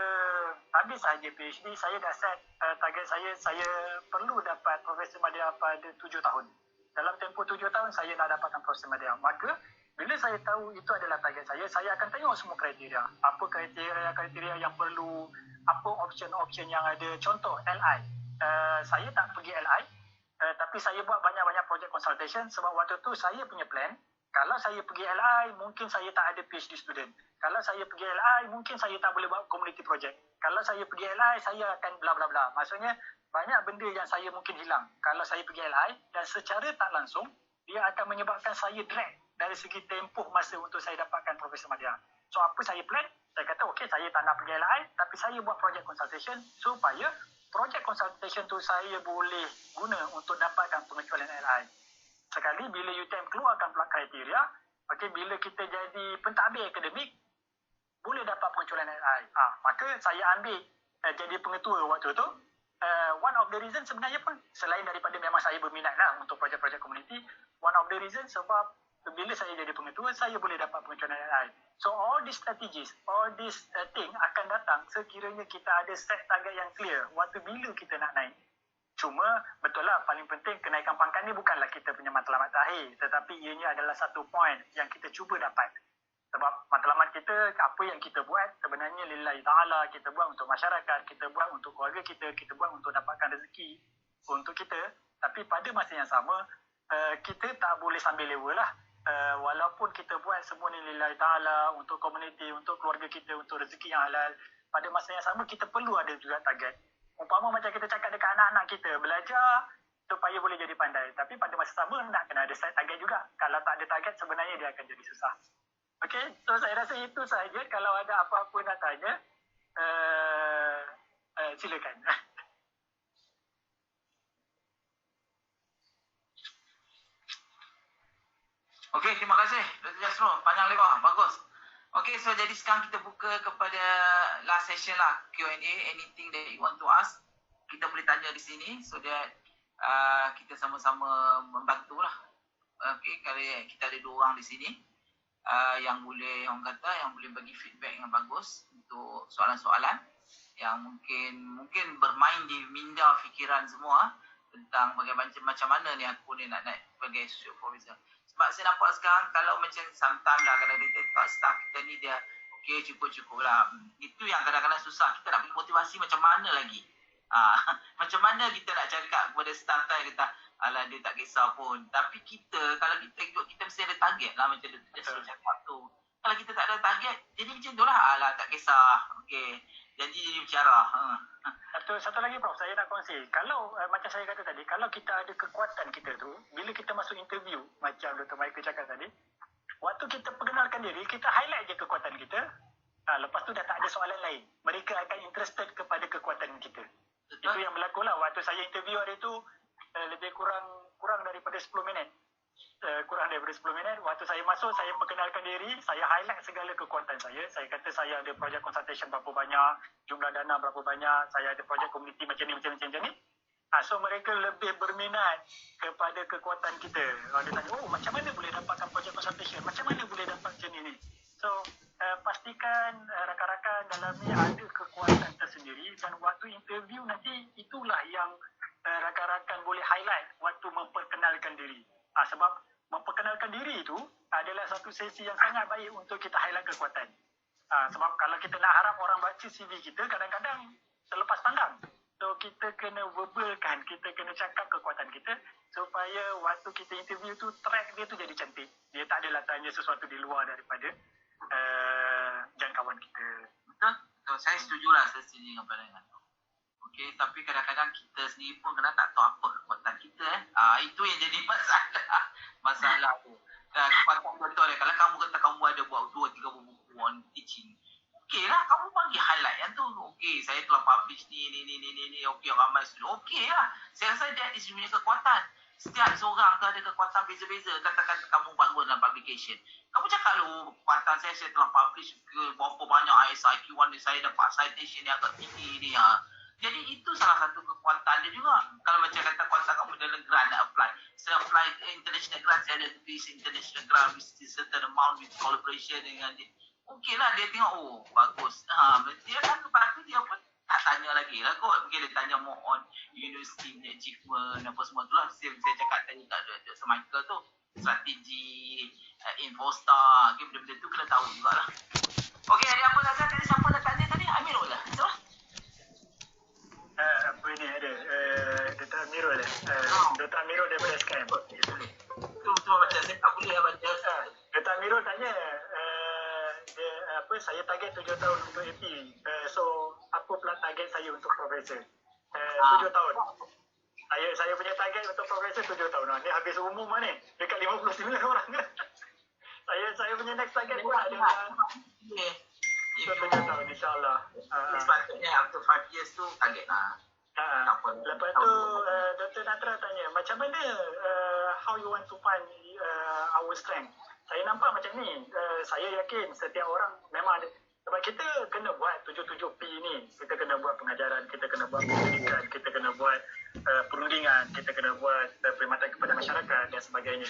S2: habis sahaja PhD, saya dah set target saya perlu dapat Profesor Madya pada 7 tahun. Dalam tempoh 7 tahun saya nak dapatkan Profesor Madya. Maka bila saya tahu itu adalah target saya akan tengok semua kriteria. Apa kriteria yang perlu, apa option-option yang ada. Contoh LI. Saya tak pergi LI, tapi saya buat banyak-banyak project consultation sebab waktu tu saya punya plan, Kalau saya pergi LI, mungkin saya tak ada PhD student. Kalau saya pergi LI, mungkin saya tak boleh buat community project. Kalau saya pergi LI, saya akan bla bla bla. Maksudnya, banyak benda yang saya mungkin hilang kalau saya pergi LI, dan secara tak langsung, dia akan menyebabkan saya drag dari segi tempoh masa untuk saya dapatkan Profesor Madya. So, apa saya plan? Saya kata, okey, saya tak nak pergi LI, tapi saya buat project consultation supaya project consultation tu saya boleh guna untuk dapatkan pengecualian LI. Sekali bila UTM keluarkan pula kriteria, okey, bila kita jadi pentadbir akademik, boleh dapat pengecualian LI. Maka saya ambil jadi pengetua waktu tu. One of the reason sebenarnya pun, selain daripada memang saya berminat lah untuk projek-projek komuniti, one of the reason sebab bila saya jadi pengetua, saya boleh dapat pengecualian LI. So all these strategies, all these thing akan datang sekiranya kita ada set target yang clear waktu bila kita nak naik. Cuma betul lah, paling penting kenaikan pangkat ni bukanlah kita punya matlamat akhir, tetapi ianya adalah satu point yang kita cuba dapat. Sebab matlamat kita, apa yang kita buat sebenarnya lillahi ta'ala, kita buat untuk masyarakat, kita buat untuk keluarga kita buat untuk dapatkan rezeki untuk kita. Tapi pada masa yang sama, kita tak boleh sambil lewa lah. Walaupun kita buat semua ni lillahi ta'ala, untuk komuniti, untuk keluarga kita, untuk rezeki yang halal, pada masa yang sama kita perlu ada juga target. Umpama macam kita cakap dekat anak-anak kita, belajar supaya boleh jadi pandai. Tapi pada masa sama nak kena ada set target juga. Kalau tak ada target sebenarnya dia akan jadi susah. Okey, so saya rasa itu sahaja. Kalau ada apa-apa nak tanya, silakan.
S1: Okey, terima kasih Dr. Jasro. Panjang lebar, bagus. Okey, so jadi sekarang kita buka kepada last session lah, Q&A. Anything that you want to ask, kita boleh tanya di sini so that kita sama-sama membantulah. Okey, kalau kita ada 2 orang di sini yang boleh, orang kata, yang boleh bagi feedback yang bagus untuk soalan-soalan yang mungkin bermain di minda fikiran semua tentang bagaimana macam mana ni aku ni nak naik sebagai associate professor. Sebab saya nampak sekarang kalau macam sometimes lah, kalau kita staff kita ni dia okey cukup-cukup lah. Itu yang kadang-kadang susah. Kita nak bagi motivasi macam mana lagi? Macam mana kita nak cakap kepada staff kan, kata alah dia tak kisah pun. Tapi kita, kalau kita ikut, kita mesti ada target lah macam Dr. Jasro cakap tu. Kalau kita tak ada target, jadi macam tu lah. Alah tak kisah. Okey. Jadi bicara.
S2: Satu lagi Prof, saya nak kongsi. Kalau macam saya kata tadi, kalau kita ada kekuatan kita tu, bila kita masuk interview, macam Dr. Michael cakap tadi, waktu kita perkenalkan diri, kita highlight je kekuatan kita. Lepas tu dah tak ada soalan lain. Mereka akan interested kepada kekuatan kita. Itu yang berlaku lah. Waktu saya interview hari tu, lebih kurang daripada 10 minit. Kurang daripada 10 minit. Waktu saya masuk, saya perkenalkan diri, saya highlight segala kekuatan saya. Saya kata saya ada project consultation berapa banyak, jumlah dana berapa banyak, saya ada project community macam ni. So mereka lebih berminat kepada kekuatan kita. Dia tanya, oh macam mana boleh dapatkan project consultation? Macam mana boleh dapat macam ni? So pastikan rakan-rakan dalam ni ada kekuatan tersendiri, dan waktu interview nanti itulah yang rakan-rakan boleh highlight waktu memperkenalkan diri. Sebab memperkenalkan diri itu adalah satu sesi yang sangat baik untuk kita highlight kekuatan. Sebab kalau kita nak harap orang baca CV kita, kadang-kadang terlepas pandang. So kita kena verbalkan, kita kena cakap kekuatan kita supaya waktu kita interview tu, track dia tu jadi cantik. Dia tak adalah tanya sesuatu di luar daripada jangkauan kita.
S1: Betul? So, saya setujulah sesi ni dengan pandangan. Okey, tapi kadang-kadang kita sendiri pun kadang tak tahu apa kekuatan kita. Itu yang jadi masalah tu. Kekuatan betul kalau kamu kata kamu ada buat 2-3 buku on teaching, okey lah, kamu bagi highlight yang tu. Okey, saya telah publish ni. Okey, ramai student. Okey lah. Saya rasa that is punya kekuatan. Setiap seorang tu ada kekuatan beza-beza. Kata-kata kamu bagus dalam publication. Kamu cakap lu, kekuatan saya telah publish ke berapa banyak ISIQ1 ni, saya dapat citation yang agak tinggi ni. Jadi itu salah satu kekuatan dia juga. Kalau macam kata kuasa kamu dalam grant nak apply. Saya apply international grant, saya ada tulis international grant with certain amount with collaboration dengan dia. Okey lah, dia tengok, oh bagus. Dia kan lepas tu dia pun tak tanya lagi lah kot. Mungkin dia tanya more on university achievement, apa semua tu lah. Saya cakap tadi kat Dr. Michael tu, strategi, infostar, benda-benda tu kena tahu jugalah. Okey, ada apa lagi tadi? Siapa nak tanya tadi? Amirul lah. Siapa?
S2: Apa ni ada? Dr. Amirul lah. Dr. Amirul daripada SKM.
S1: Itu macam saya tak boleh baca.
S2: target 7 tahun untuk AP. So, apa pula target saya untuk profesor? 7 tahun. Saya punya target untuk profesor 7 tahun. Ni habis umum lah ni. Dekat 59 orang. saya punya next target pun adalah 7 tahun insyaAllah.
S1: Sepatutnya after 5 years tu target lah.
S2: Lepas tu Dr. Natra tanya macam mana how you want to find our strength. Saya nampak macam ni, saya yakin setiap orang memang ada, sebab kita kena buat 77P ni, kita kena buat pengajaran, kita kena buat pendidikan, kita kena buat perundingan, kita kena buat perkhidmatan kepada masyarakat dan sebagainya.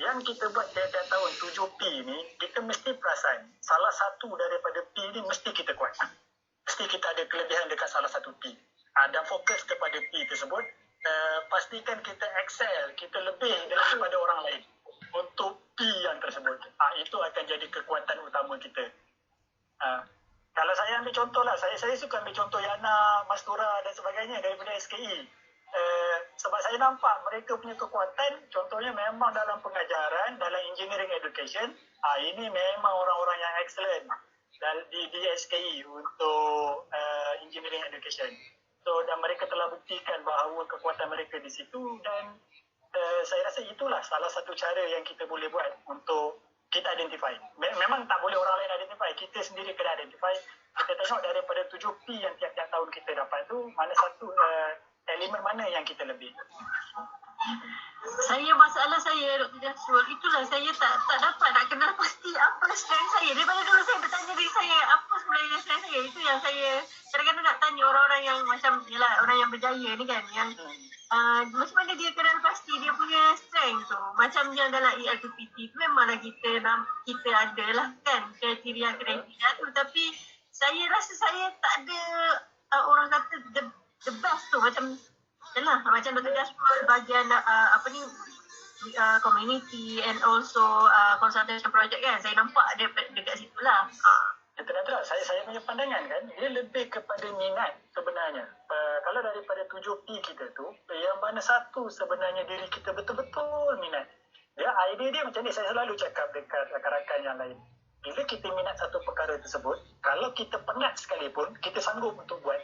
S2: Yang kita buat tiap-tiap tahun 7P ni, kita mesti perasan salah satu daripada P ni mesti kita kuat. Mesti kita ada kelebihan dekat salah satu P. Dan fokus kepada P tersebut, pastikan kita excel, kita lebih daripada orang lain untuk P yang tersebut. Itu akan jadi kekuatan utama kita. Kalau saya ambil contoh lah, saya suka ambil contoh Yana, Mastura dan sebagainya daripada SKE. Sebab saya nampak mereka punya kekuatan, contohnya memang dalam pengajaran, dalam engineering education, ini memang orang-orang yang excellent di SKE untuk engineering education. So, dan mereka telah buktikan bahawa kekuatan mereka di situ dan saya rasa itulah salah satu cara yang kita boleh buat untuk kita identify. Memang tak boleh orang lain identify, kita sendiri kena identify. Kita tengok daripada 7P yang tiap-tiap tahun kita dapat tu, mana satu elemen mana yang kita lebih.
S7: Masalah saya Dr. Jasrul, itulah saya tak dapat nak kenal pasti apa strength saya. Daripada dulu saya bertanya diri saya, apa sebenarnya strength saya. Itu yang saya kadang-kadang nak tanya orang-orang yang macam, yelah, orang yang berjaya ni kan, yang macam mana dia kenal pasti dia punya strength tu. Macam yang dalam ELTPT tu memanglah kita ada lah kan kriteria tu, tapi saya rasa saya tak ada orang kata the best tu. Macam yalah, macam Dr. Jasrul bahagian community and also consultation project kan, saya nampak dekat situ lah.
S2: Ternyata saya punya pandangan kan, dia lebih kepada minat sebenarnya. Kalau daripada 7P kita tu, yang mana satu sebenarnya diri kita betul-betul minat. Idea dia macam ni, saya selalu cakap dekat rakan-rakan yang lain. Bila kita minat satu perkara tersebut, kalau kita penat sekalipun, kita sanggup untuk buat.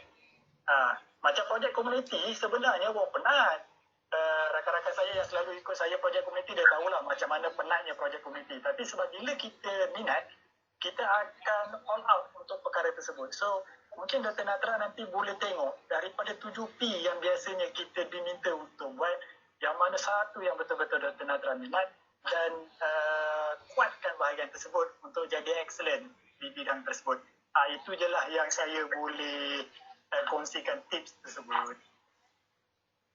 S2: Macam projek komuniti, sebenarnya penat. Rakan-rakan saya yang selalu ikut saya projek komuniti, dia tahulah macam mana penatnya projek komuniti. Tapi sebab bila kita minat, kita akan all out untuk perkara tersebut. So, mungkin Dr. Natra nanti boleh tengok daripada 7P yang biasanya kita diminta untuk buat, yang mana satu yang betul-betul Dr. Natra minat dan kuatkan bahagian tersebut untuk jadi excellent di bidang tersebut. Itu je lah yang saya boleh kongsikan tips tersebut.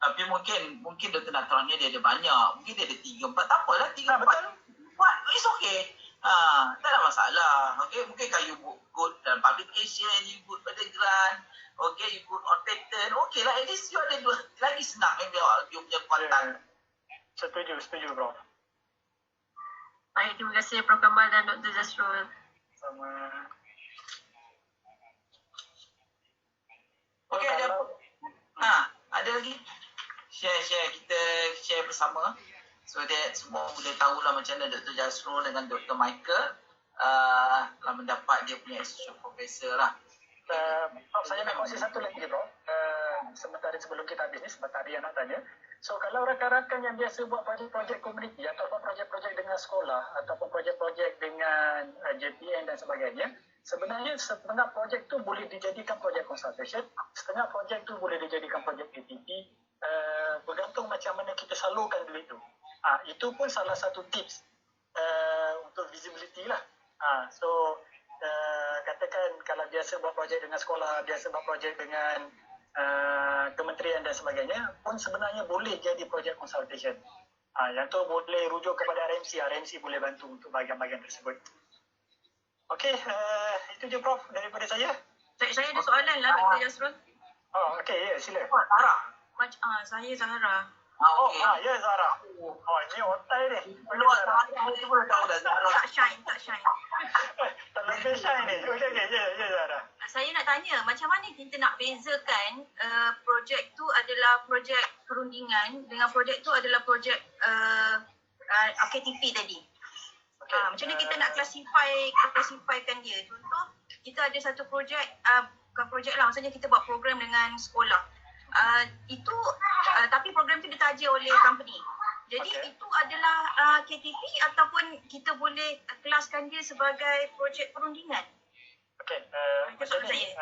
S1: Tapi mungkin Dr. Natra ni dia ada banyak. Mungkin dia ada 3-4. Tak apalah, 3-4.
S2: Betul.
S1: Buat, it's okay. Tak ada masalah. Okay, mungkin kalau you good dalam publication, you good pada grant, okay, you good on patent, okay lah, at least you ada lagi senang yang dia punya kuatan.
S2: Setuju Prof.
S7: Baik, terima kasih Prof Kamal dan Dr. Jasrul.
S2: Sama.
S1: Okay, ada lagi? Kita share bersama. So that semua boleh tahulah macam mana Dr. Jasrul dengan Dr. Michael telah mendapat dia punya associate professor lah.
S2: Prof, saya nak kongsi satu lagi Prof. Sementara sebelum kita habis ni, sebab tadi yang nak tanya. So kalau rakan-rakan yang biasa buat projek-projek komuniti ataupun projek-projek dengan sekolah ataupun projek-projek dengan JPN dan sebagainya, sebenarnya setengah projek tu boleh dijadikan projek consultation, setengah projek tu boleh dijadikan projek ATP, bergantung macam mana kita salurkan duit tu. Itu pun salah satu tips untuk visibility lah. So katakan kalau biasa buat projek dengan sekolah, biasa buat projek dengan kementerian dan sebagainya, pun sebenarnya boleh jadi projek consultation. Yang tu boleh rujuk kepada RMC boleh bantu untuk bahagian-bahagian tersebut. Okey, itu je Prof daripada saya.
S9: Saya ada soalan lah Dr. Jasrul.
S2: Okey, ya, sila.
S9: Saya Zahra.
S2: Ya Zahra. Ini otai ni.
S1: Dia boleh tahu dah Zahra.
S9: Tak shine.
S2: Tak lebih shine ni. Okey, ya Zahra.
S9: Saya nak tanya, macam mana kita nak bezakan projek tu adalah projek perundingan dengan projek tu adalah projek KTP tadi? Macam mana kita nak classifykan dia? Contoh, kita ada satu projek, bukan projek lah, maksudnya kita buat program dengan sekolah. Tapi program tu ditaja oleh company. Jadi itu adalah KTP ataupun kita boleh kelaskan dia sebagai projek perundingan.
S2: Okey, macam ni,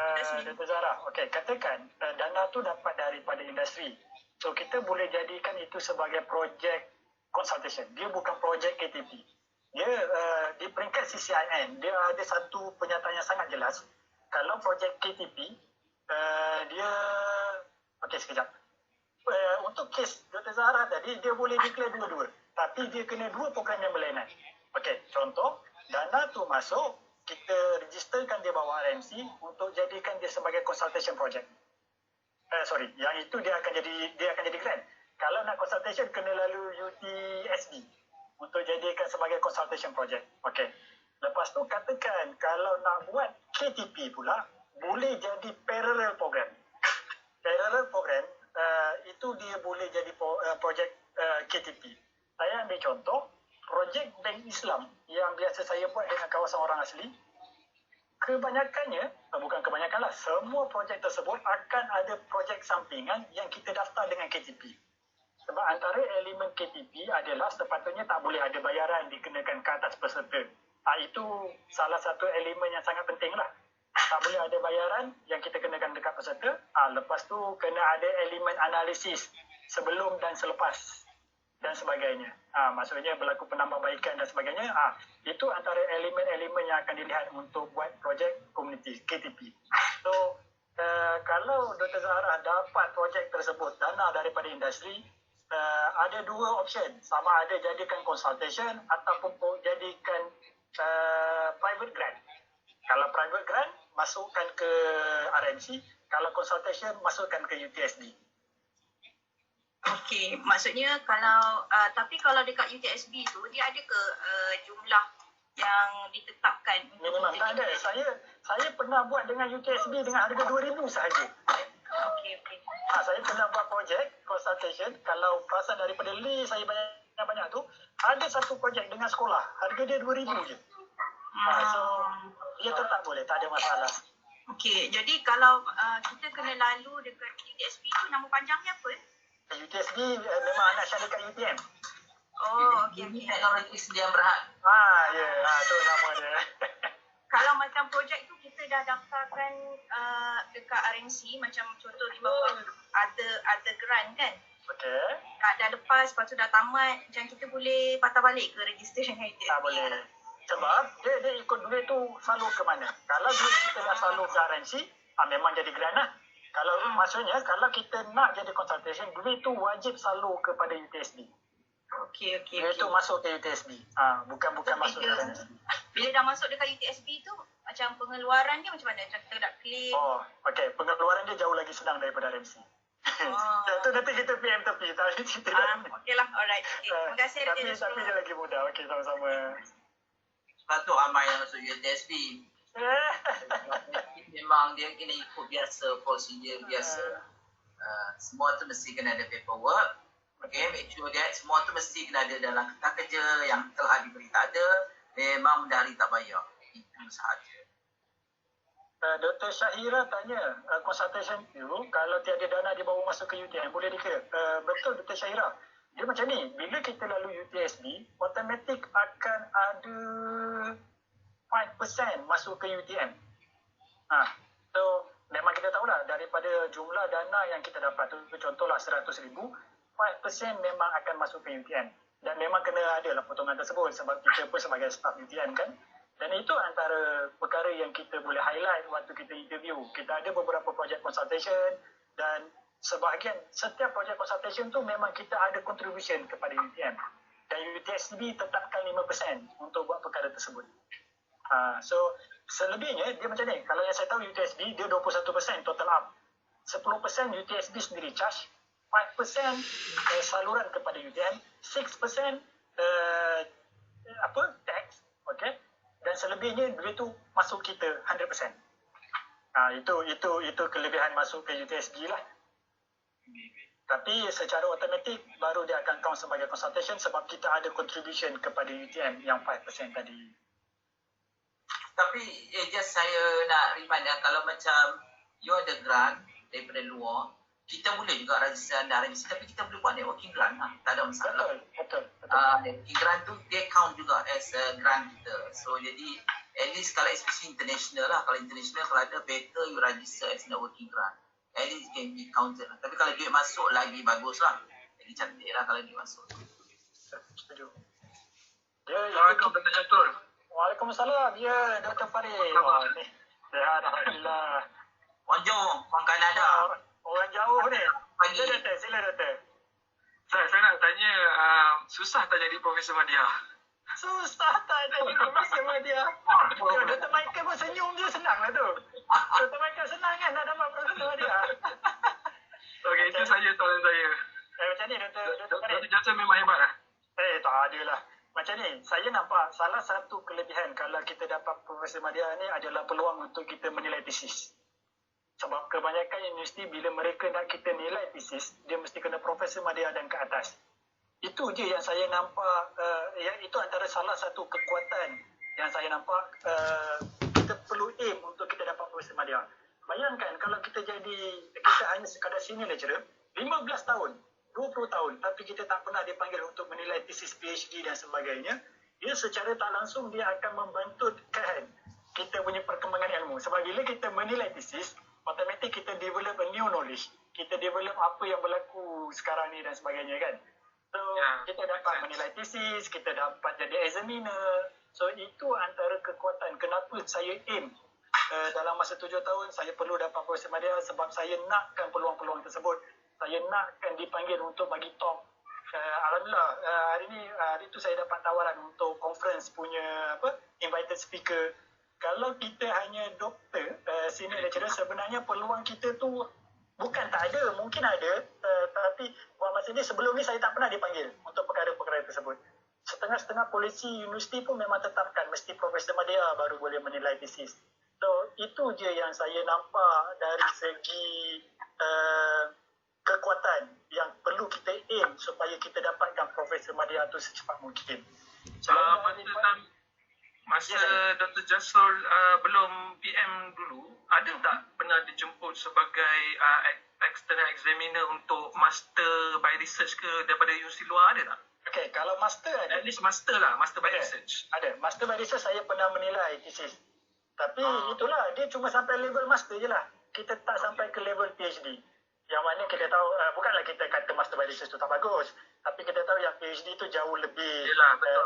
S2: Dr. Zahra. Okey, katakan dana tu dapat daripada industri. So kita boleh jadikan itu sebagai projek consultation. Dia bukan projek KTP. Dia di peringkat CCIN, dia ada satu pernyataan yang sangat jelas. Kalau projek KTP, dia... Okey, sekejap. Untuk kes Dr. Zahra tadi, dia boleh declare dua-dua. Tapi dia kena dua program yang berlainan. Okey, contoh, dana tu masuk, kita registerkan dia bawah RMC untuk jadikan dia sebagai consultation project. Yang itu dia akan jadi grant. Kalau nak consultation, kena lalu UTSB untuk jadikan sebagai consultation project. Okey. Lepas tu katakan kalau nak buat KTP pula, boleh jadi parallel program. Parallel program itu dia boleh jadi projek KTP. Saya ambil contoh, projek Bank Islam yang biasa saya buat dengan kawasan orang asli, kebanyakannya, bukan kebanyakan lah, semua projek tersebut akan ada projek sampingan yang kita daftar dengan KTP. Sebab antara elemen KTP adalah sepatutnya tak boleh ada bayaran dikenakan ke atas peserta. Itu salah satu elemen yang sangat penting lah. Tak boleh ada bayaran yang kita kenakan dekat peserta. Lepas tu kena ada elemen analisis sebelum dan selepas dan sebagainya. Maksudnya berlaku penambahbaikan dan sebagainya. Itu antara elemen-elemen yang akan dilihat untuk buat projek komuniti KTP. So kalau Dr. Zahra dapat projek tersebut dana daripada industri, ada dua option. Sama ada jadikan consultation ataupun jadikan private grant. Kalau private grant, masukkan ke RMC. Kalau consultation, masukkan ke UTSD.
S9: Okey, maksudnya tapi kalau dekat UTSB tu, dia ada ke jumlah yang ditetapkan?
S2: Minimum tak ada. Saya pernah buat dengan UTSB dengan harga 2,000 sahaja.
S9: Okey.
S2: Saya pernah buat projek consultation. Kalau perasan daripada list saya banyak tu, ada satu projek dengan sekolah. Harga dia 2,000 je. So, dia tetap boleh, tak ada masalah.
S9: Okey, jadi kalau kita kena lalu dekat UTSB tu, nama panjangnya apa?
S2: UTSB memang anak syarikat dekat UTM.
S9: Oh, okey.
S1: Teknologi Sedia Berhad.
S2: Tu nama dia.
S9: Kalau macam projek tu kita dah daftarkan dekat RMC, macam contoh di bawah ada grant kan?
S2: Okey.
S9: Dah lepas, lepas tu dah tamat, macam kita boleh patah balik ke register dengan UTSB?
S2: Tak boleh. Sebab dia ikut duit tu salur ke mana. Kalau duit kita dah salur ke RMC, memang jadi grant lah. Kalau maksudnya, kalau kita nak jadi consultation, duit tu wajib salur kepada UTSB.
S9: Okey.
S2: Duit tu masuk ke UTSB. Bukan masuk ke RMC.
S9: Bila dah masuk dekat UTSB tu, macam pengeluaran dia macam mana? Macam kita nak claim?
S2: Okey. Pengeluaran dia jauh lagi senang daripada RMC. Itu nanti kita PM tepi.
S9: Okey lah, alright. Terima kasih.
S2: Tapi dia lagi mudah. Okey, sama-sama.
S1: Sebab tu ramai yang masuk UTSB. Memang dia kena ikut biasa, prosedur biasa. Semua tu mesti kena ada paperwork. Okay, make sure that semua tu mesti kena ada dalam kertas kerja yang telah diberi tak ada. Memang mendahari tak bayar. Itu sahaja.
S2: Dr. Syahira tanya, consultation tu, kalau tiada dana dibawa masuk ke UTM, boleh dikira? Betul Dr. Syahira. Dia macam ni, bila kita lalu UTSB, automatik akan ada 5% masuk ke UTM. So, memang kita tahulah daripada jumlah dana yang kita dapat tu, contohlah 100,000, 5% memang akan masuk ke UTM. Dan memang kena ada lah potongan tersebut sebab kita pun sebagai staff UTM kan. Dan itu antara perkara yang kita boleh highlight waktu kita interview. Kita ada beberapa projek consultation dan setiap projek consultation tu memang kita ada contribution kepada UTM. Dan UTSB tetapkan 5% untuk buat perkara tersebut. So, selebihnya dia macam ni. Kalau yang saya tahu UTSB, dia 21% total up. 10% UTSB sendiri charge. 5% saluran kepada UTM. 6% tax. Okay. Dan selebihnya duit tu masuk kita 100%. Itu kelebihan masuk ke UTSB lah. Tapi secara automatik baru dia akan count sebagai consultation sebab kita ada contribution kepada UTM yang 5% tadi.
S1: Tapi just saya nak remind kalau macam you ada grant daripada luar, kita boleh juga register tapi kita boleh buat networking grant lah. Tak ada masalah.
S2: Betul.
S1: Networking grant tu dia count juga as a grant kita. So jadi at least kalau especially international lah, kalau ada better you register as networking grant. At least can be counted lah. Tapi kalau duit masuk lagi bagus lah. Lagi cantik lah kalau duit masuk.
S2: Setuju.
S10: Assalamualaikum Dr. Jatul.
S2: Waalaikumsalam. Ya, Dr. Farid. Sehat, alhamdulillah.
S1: Bonjour, orang Kanada.
S2: Orang jauh ni. Sila Doktor.
S10: Saya nak tanya, susah tak jadi Profesor Madya?
S2: Susah tak jadi Profesor Madya? Dr. Michael pun senyum je, senang lah tu. Dr. Michael senang kan nak dapat Profesor Madya?
S10: Okey, itu saja soalan saya.
S2: Macam ni Dr. Farid?
S10: Dr. Jatul memang hebat lah.
S2: Tak ada lah. Macam ni, saya nampak salah satu kelebihan kalau kita dapat Profesor Madya ni adalah peluang untuk kita menilai tesis. Sebab kebanyakan universiti bila mereka nak kita nilai tesis, dia mesti kena Profesor Madya dan ke atas. Itu je yang saya nampak, itu antara salah satu kekuatan yang saya nampak kita perlu aim untuk kita dapat Profesor Madya. Bayangkan kalau kita hanya sekadar senior lecturer, 15 tahun, 20 tahun, tapi kita tak pernah dipanggil untuk menilai tesis PhD dan sebagainya, dia secara tak langsung dia akan membantutkan kita punya perkembangan ilmu. Sebab bila kita menilai tesis, automatik kita develop a new knowledge. Kita develop apa yang berlaku sekarang ni dan sebagainya kan. So, kita dapat menilai tesis, kita dapat jadi examiner. So, itu antara kekuatan. Kenapa saya aim dalam masa 7 tahun, saya perlu dapat Profesor Madya sebab saya nakkan peluang-peluang tersebut. Saya nakkan dipanggil untuk bagi talk. Alhamdulillah, hari tu saya dapat tawaran untuk conference punya invited speaker. Kalau kita hanya doktor, senior lecturer, sebenarnya peluang kita tu bukan tak ada, mungkin ada, tapi buat masa ni sebelum ni saya tak pernah dipanggil untuk perkara-perkara tersebut. Setengah-setengah polisi universiti pun memang tetapkan mesti Profesor Madya baru boleh menilai tesis. So itu je yang saya nampak dari segi kekuatan yang perlu kita aim supaya kita dapatkan Profesor Madya tu secepat mungkin.
S10: Masa Dr. Jasul belum PM dulu, ada tak pernah dijemput sebagai external examiner untuk master by research ke daripada universiti luar, ada tak?
S2: Okay, kalau master ada.
S10: At least master lah, master by research.
S2: Ada, master by research saya pernah menilai tesis. Tapi itulah, dia cuma sampai level master je lah. Kita tak sampai ke level PhD. Yang mana kita tahu, bukanlah kita kata master by research tu tak bagus. Tapi kita tahu yang PhD tu jauh lebih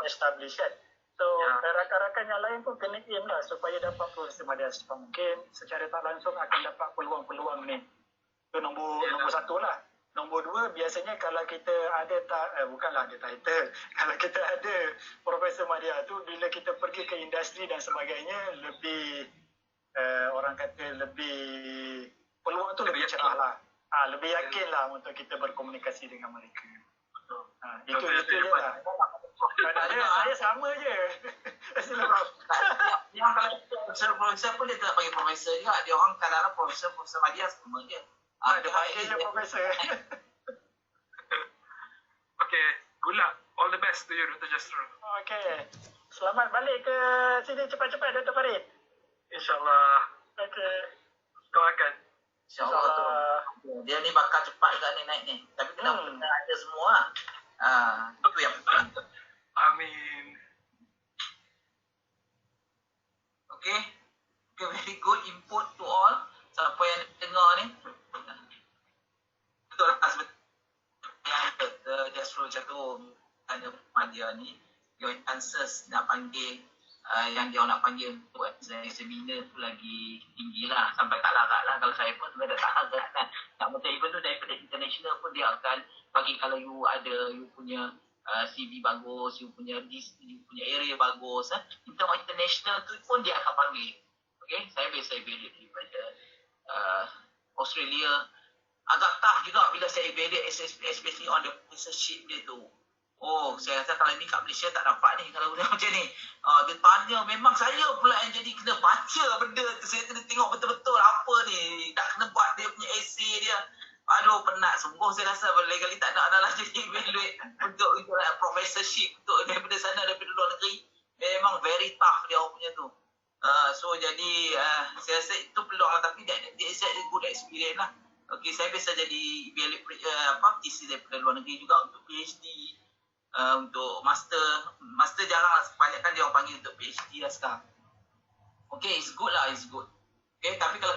S2: established kan. So, rakan-rakan yang lain pun kena aim lah supaya dapat Profesor Madya secepat mungkin. Secara tak langsung akan dapat peluang-peluang ni. Itu nombor satu lah. Nombor dua, biasanya kalau kita ada bukanlah ada title. Kalau kita ada Profesor Madya tu, bila kita pergi ke industri dan sebagainya, lebih, orang kata lebih, peluang tu lebih cerah lah. Lebih yakin lah untuk kita berkomunikasi dengan mereka. Itu je lah. Saya sama je.
S1: Yang kalau profesor pun dia tak panggil profesor juga. Dia orang kadang-kadang Profesor Madya sama je.
S2: Dia panggil je profesor.
S10: Okay, good luck. All the best to you, Dr. Jasrul.
S2: Okay. Selamat balik ke sini cepat-cepat, Dr. Farid.
S10: InsyaAllah.
S2: Okay.
S10: Doakan.
S1: InsyaAllah tu. Dia ni bakal cepat juga ni naik ni. Tapi kena ada semua lah. Itu yang penting.
S10: Amin.
S1: Okay, very good input to all. Siapa yang dengar ni. Betul lah yang Dr. Jasrul cakap ada Madya ni. Your chances nak panggil yang dia nak panggil buat seminar tu lagi tinggi lah. Sampai tak larat lah. Kalau saya pun sebenarnya tak larat kan. Nak macam even tu daripada international pun dia akan bagi kalau you ada, you punya CV bagus, you punya area bagus. Kita international tu pun dia akan panggil. Okay, saya biasa evaluate daripada Australia. Agak tough juga bila saya evaluate especially on the professorship dia tu. Oh, saya rasa kalau ni kat Malaysia tak dapat ni kalau benda macam ni. Dia tanya, memang saya pula yang jadi kena baca benda tu. Saya kena tengok betul-betul apa ni. Tak kena buat dia punya essay dia. Aduh, penat sungguh saya rasa. Lain kali tak nak adalah jadi evaluate untuk professorship untuk daripada sana, daripada luar negeri. Memang very tough dia orang punya tu. So jadi saya rasa itu peluang lah, tapi it's a good experience lah. Okay, saya biasa jadi TC daripada luar negeri juga untuk PhD, untuk master jarang lah, kebanyakan dia orang panggil untuk PhD lah sekarang. Okay, it's good lah, it's good. Okay, tapi kalau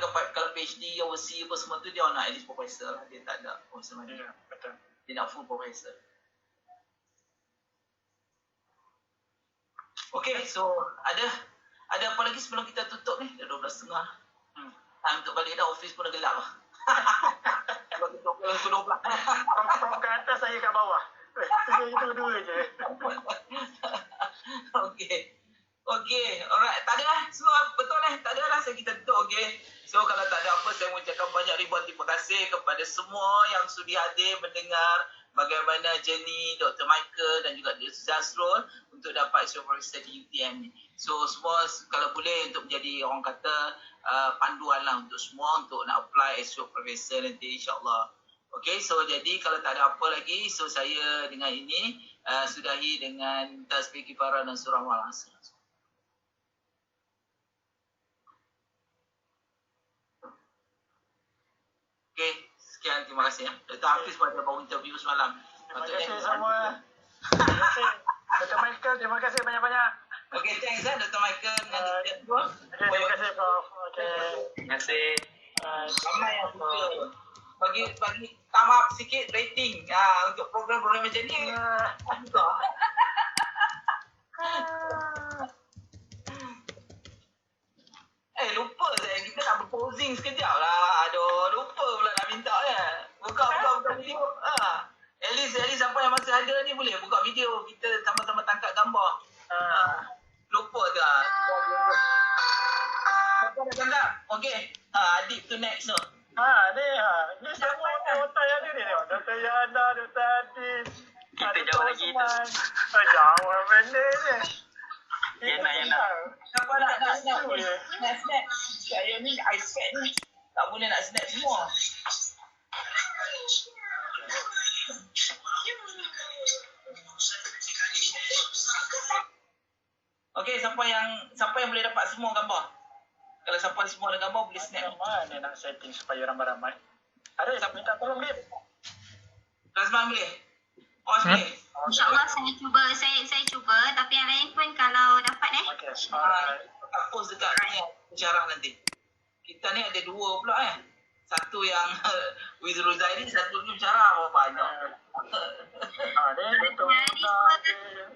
S1: PhD overseas apa semua tu dia orang nak at least professor lah, dia tak ada professor mana.
S2: Ya, betul.
S1: Dia nak full professor. Okay, so ada apa lagi sebelum kita tutup ni? Dah 12.30. Time untuk balik dah, office pun dah gelap lah. Kalau tutup pukul 12.
S2: From ke atas, saya kat bawah. Kita berdua je.
S1: Okay, alright. Tak ada lah, semua betul lah. Tak ada lah, kita tutup, okay. So kalau tak ada apa, saya mengucapkan banyak ribuan terima kasih kepada semua yang sudi hadir mendengar bagaimana journey Dr. Michael dan juga Dr. Jasrul untuk dapat supervisor di UTM ni. So semua kalau boleh untuk menjadi orang kata panduan lah untuk semua untuk nak apply as supervisor nanti insyaAllah. Okay, so jadi kalau tak ada apa lagi, so saya dengan ini sudahi dengan tasbih kifarah dan surah Al-Asr. Okay, sekian, terima kasih ya. Dr. Hafiz pun ada bawa interview semalam.
S2: Terima kasih semua. Dr. Michael, terima kasih banyak-banyak.
S1: Okay, thanks Dr. Michael.
S2: Terima kasih Prof. Okay.
S3: Terima kasih.
S1: Ramai yang suka. Bagi thumb up sikit rating untuk program-program macam ni. Lupa saya. Kita nak berposing sekejap lah. Aduh, lupa pula nak minta ya. Buka video. At least siapa yang masih ada ni boleh buka video. Kita sama-sama tangkap gambar. Lupa tak? Siapa dah tangkap? Okay. Adib tu next tu.
S2: Ni semua otak yang ada ni. Dr. Yana, Dr. Adib.
S3: Kita jauh lagi tu.
S2: Jauh benda ni.
S3: Yana.
S1: Siapa nak snap? Saya ni iPad ni. Tak boleh nak snap semua. Okay, siapa yang boleh dapat semua gambar? Kalau siapa semua ada gambar boleh snap.
S2: Mana nak setting supaya ramai-ramai? Ada siapa minta tolong dia?
S1: Razman boleh? Boleh?
S4: InsyaAllah saya cuba, tapi yang lain pun kalau dapat
S2: Okay, alright.
S1: Tak post dekat ni pensyarah nanti. Kita ni ada dua pula Satu yang with Rozairi, satu ni pensyarah banyak.
S2: Ni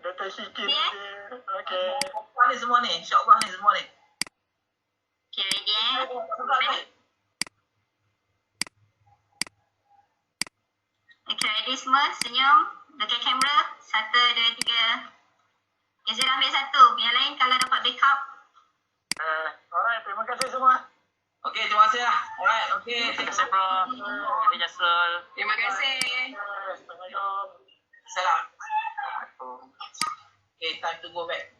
S2: Dr. Syikin dia. Okay.
S1: Ni semua ni, insyaAllah ni semua ni.
S4: Okay, ready Okay, ready semua, senyum dekat kamera. 1, 2, 3. Okay, saya ambil satu. Yang lain kalau dapat backup.
S2: Alright, terima kasih semua.
S1: Okay, terima kasih lah. Alright, okay.
S3: Terima kasih Prof. Terima kasih Jasrul.
S4: Terima kasih.
S2: Assalamualaikum.
S1: Salam. Okay, time to go back.